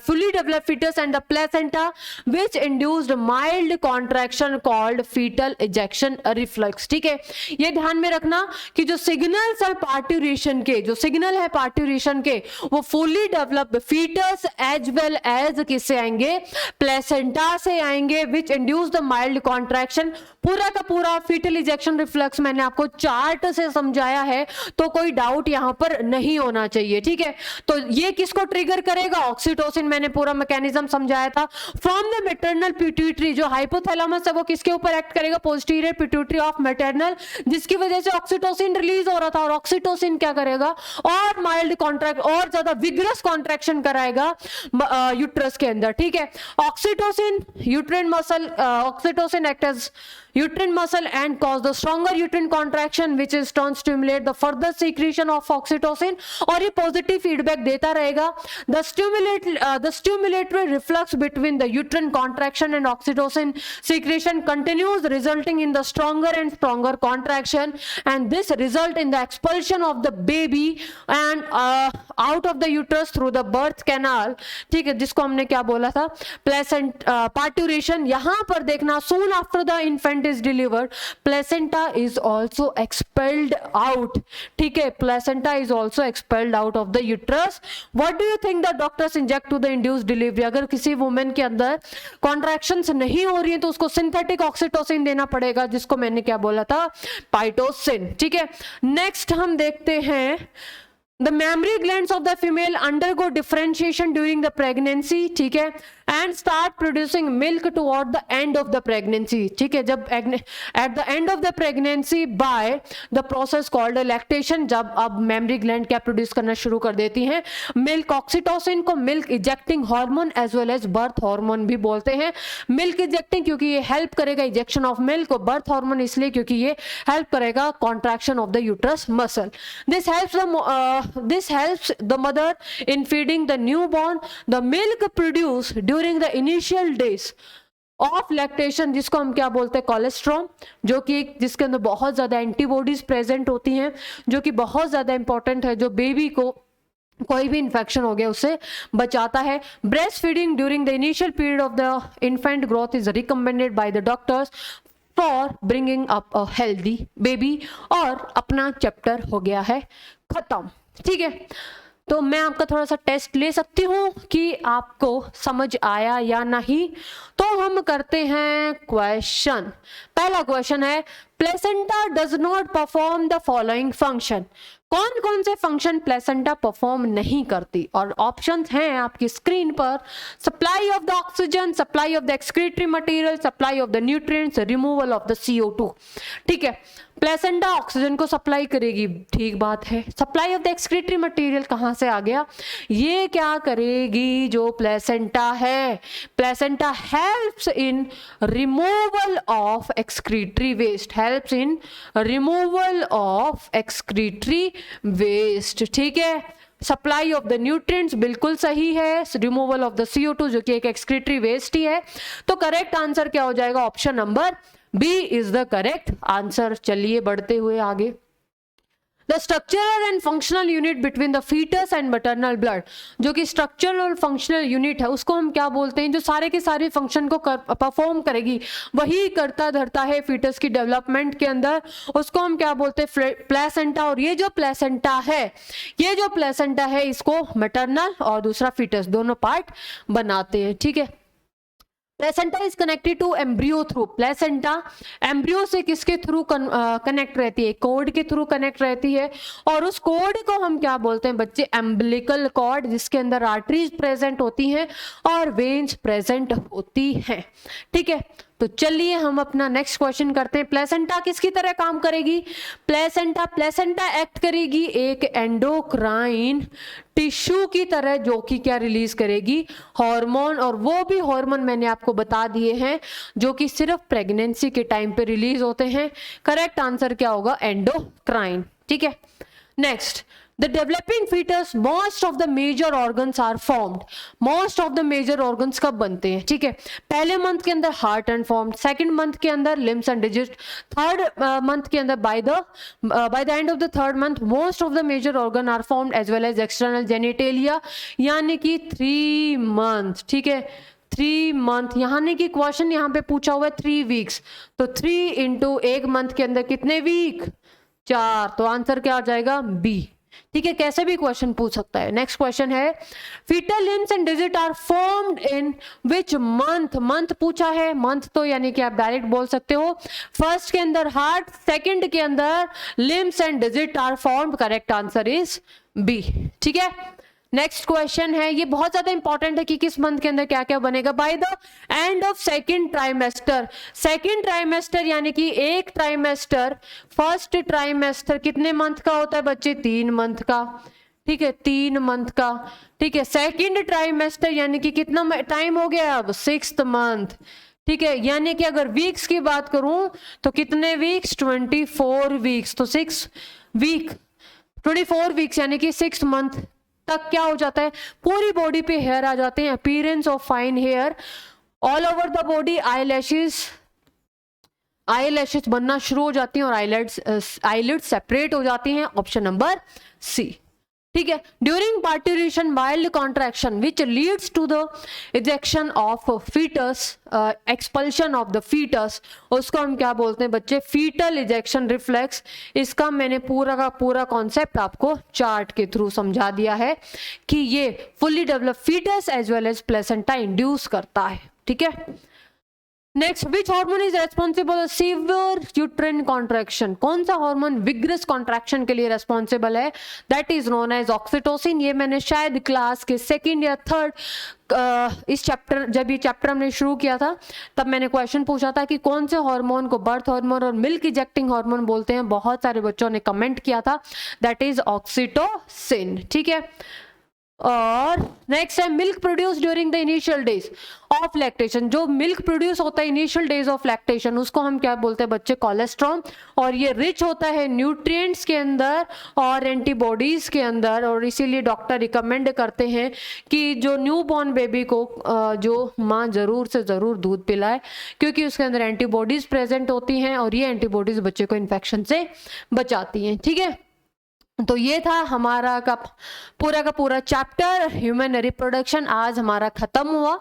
fully developed fetus and the placenta which induced mild contraction called fetal ejection reflex, ठीक है। ये ध्यान में रखना कि जो सिग्नल्स है पार्ट्यूरेशन के, जो सिग्नल है पार्ट्यूरेशन के वो fully developed foetus as well as किससे आएंगे, प्लेसेंटा से आएंगे which induce the mild contraction। पूरा का पूरा फीटल इजेक्शन रिफ्लेक्स मैंने आपको चार्ट से समझाया है तो कोई डाउट यहाँ पर नहीं होना चाहिए, ठीक है। तो ये किसको ट्रिगर करेगा, ऑक्सीटोसिन, मैंने पूरा मैकेनिज्म समझाया था। फ्रॉम द मैटरनल पिट्यूटरी, जो हाइपोथैलेमस है वो किसके ऊपर एक्ट करेगा, पोस्टीरियर पिट्यूटरी ऑफ मैटरनल, जिसकी वजह से ऑक्सीटोसिन रिलीज हो रहा था और ऑक्सीटोसिन क्या करेगा और माइल्ड कॉन्ट्रैक्ट और ज्यादा विग्रस कॉन्ट्रैक्शन कराएगा यूट्रस के अंदर, ठीक है। Oxytocin uterine muscle, oxytocin act as uterine muscle and cause the stronger uterine contraction which is turn stimulate the further secretion of oxytocin और ये positive feedback देता रहेगा। the stimulatory reflex between the uterine contraction and oxytocin secretion continues resulting in the stronger and stronger contraction and this result in the expulsion of the baby and out of the uterus through the birth canal, ठीक है, जिसको हमने क्या बोला था, पार्ट्यूरेशन। यहाँ पर देखना soon after the infant is delivered placenta is also expelled out, ठीक है, placenta is also expelled out of the uterus। what do you think the doctors inject to the induced delivery, अगर किसी वुमेन के अंदर कॉन्ट्रैक्शंस नहीं हो रही है तो उसको सिंथेटिक ऑक्सीटोसिन देना पड़ेगा जिसको मैंने क्या बोला था, पाइटोसिन, ठीक है। नेक्स्ट हम देखते हैं the mammary glands of the female undergo differentiation during the pregnancy, ठीक है, and start producing milk toward the end of the pregnancy, ठीक है, जब at the end of the pregnancy by the process called lactation, जब अब मेमरी ग्लैंड क्या प्रोड्यूस करना शुरू कर देती हैं, मिल्क। ऑक्सीटोसिन को milk ejecting hormone as well as birth hormone भी बोलते हैं। मिल्क इजेक्टिंग क्योंकि ये हेल्प करेगा इजेक्शन ऑफ मिल्क, और बर्थ हार्मोन इसलिए क्योंकि ये हेल्प करेगा contraction of the uterus muscle. This helps the mother in feeding the newborn. The milk produced during the initial days of lactation, जिसको हम क्या बोलते हैं, कोलेस्ट्रॉम, जो कि जिसके अंदर बहुत ज्यादा एंटीबॉडीज प्रेजेंट होती हैं, जो कि बहुत ज्यादा इंपॉर्टेंट है, जो बेबी को कोई भी इंफेक्शन हो गया उससे बचाता है। Breast feeding during the initial period of the infant growth is recommended by the doctors for bringing up a healthy baby. और अपना चैप्टर हो गया है खत्म, ठीक है। तो मैं आपका थोड़ा सा टेस्ट ले सकती हूँ कि आपको समझ आया या नहीं। तो हम करते हैं क्वेश्चन। पहला क्वेश्चन है, placenta does not perform the following function. कौन कौन से फंक्शन प्लेसेंटा परफॉर्म नहीं करती? और ऑप्शंस हैं आपकी स्क्रीन पर। Supply of the oxygen, supply of the excretory material, supply of the nutrients, removal of the CO2, ठीक है। प्लेसेंटा ऑक्सीजन को सप्लाई करेगी, ठीक बात है। Supply of the excretory material कहाँ से आ गया? ये क्या करेगी जो प्लेसेंटा है? Placenta helps in removal of excretory waste, helps in removal of excretory waste, ठीक है। सप्लाई ऑफ द न्यूट्रिएंट्स बिल्कुल सही है। रिमूवल ऑफ द CO2 जो कि एक एक्सक्रीटरी वेस्ट ही है। तो करेक्ट आंसर क्या हो जाएगा? Option number B is the correct answer. चलिए बढ़ते हुए आगे। The structural and functional unit between the foetus and maternal blood, जो कि स्ट्रक्चरल और फंक्शनल यूनिट है, उसको हम क्या बोलते हैं? जो सारे के सारे फंक्शन को परफॉर्म करेगी, वही करता धरता है फीटस की डेवलपमेंट के अंदर, उसको हम क्या बोलते हैं? प्लेसेंटा। और ये जो प्लेसेंटा है, इसको मैटरनल और दूसरा फीटस दोनों पार्ट बनाते हैं, ठीक है। Placenta is connected to embryo through. Placenta embryo से किसके थ्रू कनेक्ट रहती है? कोड के थ्रू कनेक्ट रहती है। और उस कोड को हम क्या बोलते हैं बच्चे? एम्बिलिकल कॉर्ड, जिसके अंदर आर्टरीज प्रेजेंट होती हैं और वेन्स प्रेजेंट होती हैं, ठीक है। तो चलिए हम अपना नेक्स्ट क्वेश्चन करते हैं। प्लेसेंटा किसकी तरह काम करेगी? प्लेसेंटा एक्ट करेगी एक एंडोक्राइन टिश्यू की तरह, जो कि क्या रिलीज करेगी? हार्मोन। और वो भी हार्मोन मैंने आपको बता दिए हैं जो कि सिर्फ प्रेगनेंसी के टाइम पे रिलीज होते हैं। करेक्ट आंसर क्या होगा? एंडोक्राइन, ठीक है। Next, the developing fetus most of the major organs are formed। most of the major organs कब बनते हैं? ठीक है, पहले मंथ के अंदर heart and form, second month के अंदर limbs and digit, third month के अंदर by the end of the third month most of the major organ are formed as well as external genitalia, यानी कि 3 मंथ, ठीक है। 3 मंथ, यानी कि क्वेश्चन यहाँ पे पूछा हुआ है 3 वीक्स, तो 3 इंटू 1 मंथ के अंदर कितने वीक? 4। तो आंसर क्या आ जाएगा? बी, ठीक है। कैसे भी क्वेश्चन पूछ सकता है। नेक्स्ट क्वेश्चन है, foetal limbs and digit are formed in which month? Month पूछा है, मंथ तो यानी कि आप डायरेक्ट बोल सकते हो। फर्स्ट के अंदर हार्ट, सेकंड के अंदर limbs and digit are formed. Correct answer is B, ठीक है। नेक्स्ट क्वेश्चन है, ये बहुत ज्यादा इंपॉर्टेंट है कि किस मंथ के अंदर क्या क्या बनेगा? Bye the end of second trimester. Second trimester यानी कि एक ट्राइमेस्टर, फर्स्ट ट्राइमेस्टर कितने मंथ का होता है बच्चे? 3 मंथ का, ठीक है, 3 मंथ का, ठीक है। सेकंड ट्राइमेस्टर यानी कि कितना टाइम हो गया अब? 6th मंथ, ठीक है। यानी कि अगर वीक्स की बात करूं तो कितने वीक्स? 24 वीक्स। तो 6 वीक 24 वीक्स यानी कि 6 मंथ तक क्या हो जाता है? पूरी बॉडी पे हेयर आ जाते हैं, appearance of fine hair all over the body, eyelashes बनना शुरू हो जाती हैं और आईलिड्स सेपरेट हो जाती हैं। ऑप्शन नंबर सी, ठीक है। During parturition mild contraction which leads to the ejection of foetus, expulsion of the foetus, उसको हम क्या बोलते हैं बच्चे? Foetal ejection reflex. इसका मैंने पूरा का पूरा कॉन्सेप्ट आपको चार्ट के थ्रू समझा दिया है कि ये fully develop foetus as well as placenta induce करता है, ठीक है। Next, which hormone is responsible severe uterine contraction, कौन सा हार्मोन विग्रस कॉन्ट्रैक्शन के लिए रेस्पॉन्सिबल है? That is known as oxytocin. ये मैंने शायद क्लास के सेकंड या थर्ड इस चैप्टर, जब ये चैप्टर हमने शुरू किया था तब मैंने क्वेश्चन पूछा था कि कौन से हार्मोन को बर्थ हार्मोन और मिल्क इजेक्टिंग हार्मोन बोलते हैं। बहुत सारे बच्चों ने कमेंट किया था, दैट इज ऑक्सीटोसिन। ठीक है, और नेक्स्ट है milk produce during the initial days of lactation. जो मिल्क प्रोड्यूस होता है इनिशियल डेज ऑफ लैक्टेशन उसको हम क्या बोलते हैं बच्चे? कोलेस्ट्रॉल। और ये रिच होता है न्यूट्रिएंट्स के अंदर और एंटीबॉडीज के अंदर, और इसीलिए डॉक्टर रिकमेंड करते हैं कि जो न्यूबॉर्न बेबी को जो माँ जरूर से ज़रूर दूध पिलाए, क्योंकि उसके अंदर एंटीबॉडीज प्रेजेंट होती हैं और ये एंटीबॉडीज बच्चे को इन्फेक्शन से बचाती हैं। ठीक है, तो ये था हमारा का पूरा चैप्टर ह्यूमन रिप्रोडक्शन, आज हमारा ख़त्म हुआ।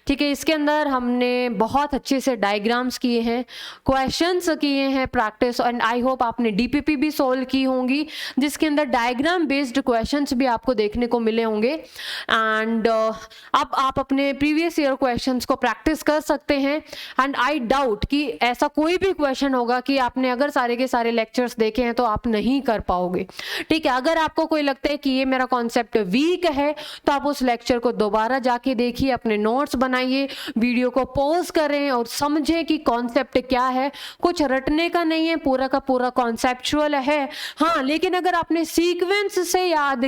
ठीक है, इसके अंदर हमने बहुत अच्छे से डायग्राम्स किए हैं, क्वेश्चंस किए हैं प्रैक्टिस, एंड आई होप आपने डीपीपी भी सोल्व की होंगी जिसके अंदर डायग्राम बेस्ड क्वेश्चंस भी आपको देखने को मिले होंगे। एंड अब आप अपने प्रीवियस ईयर क्वेश्चंस को प्रैक्टिस कर सकते हैं। एंड आई डाउट कि ऐसा कोई भी क्वेश्चन होगा कि आपने अगर सारे के सारे लेक्चर्स देखे हैं तो आप नहीं कर पाओगे। ठीक है, अगर आपको कोई लगता है कि ये मेरा कॉन्सेप्ट वीक है तो आप उस लेक्चर को दोबारा जाके देखिए, अपने नोट्स बनाइए, वीडियो को पॉज करें और समझें कि कॉन्सेप्ट क्या है। कुछ रटने का नहीं है, पूरा का पूरा कॉन्सेप्चुअल है। हाँ, लेकिन अगर आपने सीक्वेंस से याद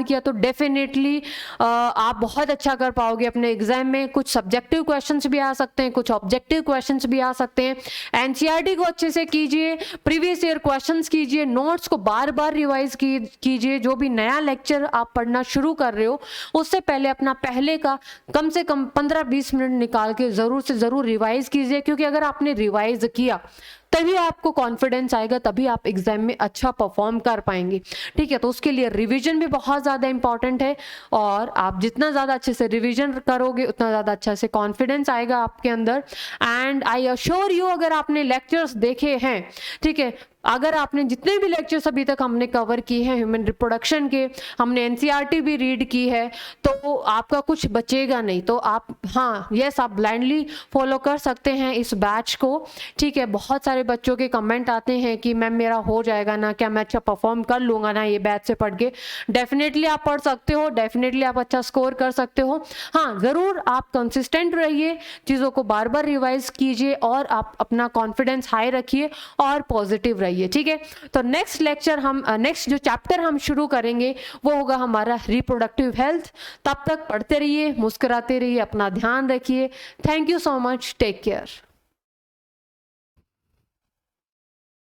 किया, तो डेफिनेटली आप बहुत अच्छा कर पाओगे अपने एग्जाम में। कुछ सब्जेक्टिव क्वेश्चंस भी आ सकते हैं, कुछ ऑब्जेक्टिव क्वेश्चंस भी आ सकते हैं। एनसीईआरटी को अच्छे से कीजिए, प्रीवियस ईयर क्वेश्चंस कीजिए, नोट्स को बार बार रिवाइज कीजिए। जो भी नया लेक्चर आप पढ़ना शुरू कर रहे हो उससे पहले अपना पहले का कम से कम 15-20 मिनट निकाल के जरूर से जरूर रिवाइज कीजिए, क्योंकि अगर आपने रिवाइज किया तभी आपको कॉन्फिडेंस आएगा, तभी आप एग्जाम में अच्छा परफॉर्म कर पाएंगे। ठीक है, तो उसके लिए रिवीजन भी बहुत ज़्यादा इंपॉर्टेंट है, और आप जितना ज़्यादा अच्छे से रिवीजन करोगे उतना ज़्यादा अच्छा से कॉन्फिडेंस आएगा आपके अंदर। एंड आई अश्योर यू, अगर आपने लेक्चर्स देखे हैं, ठीक है, अगर आपने जितने भी लेक्चर्स अभी तक हमने कवर किए हैं ह्यूमन रिप्रोडक्शन के, हमने एनसीईआरटी भी रीड की है, तो आपका कुछ बचेगा नहीं। तो आप आप ब्लाइंडली फॉलो कर सकते हैं इस बैच को। ठीक है, बहुत सारे बच्चों के कमेंट आते हैं कि मैम मेरा हो जाएगा ना, क्या मैं अच्छा परफॉर्म कर लूँगा ना ये बैच से पढ़ के? डेफिनेटली आप पढ़ सकते हो, डेफिनेटली आप अच्छा स्कोर कर सकते हो। हाँ, ज़रूर आप कंसिस्टेंट रहिए, चीज़ों को बार बार रिवाइज कीजिए और आप अपना कॉन्फिडेंस हाई रखिए और पॉजिटिव रहिए। ठीक है, तो नेक्स्ट लेक्चर नेक्स्ट जो चैप्टर हम शुरू करेंगे वो होगा हमारा रिप्रोडक्टिव हेल्थ। तब तक पढ़ते रहिए, मुस्कुराते रहिए, अपना ध्यान रखिए। Thank you so much, take care.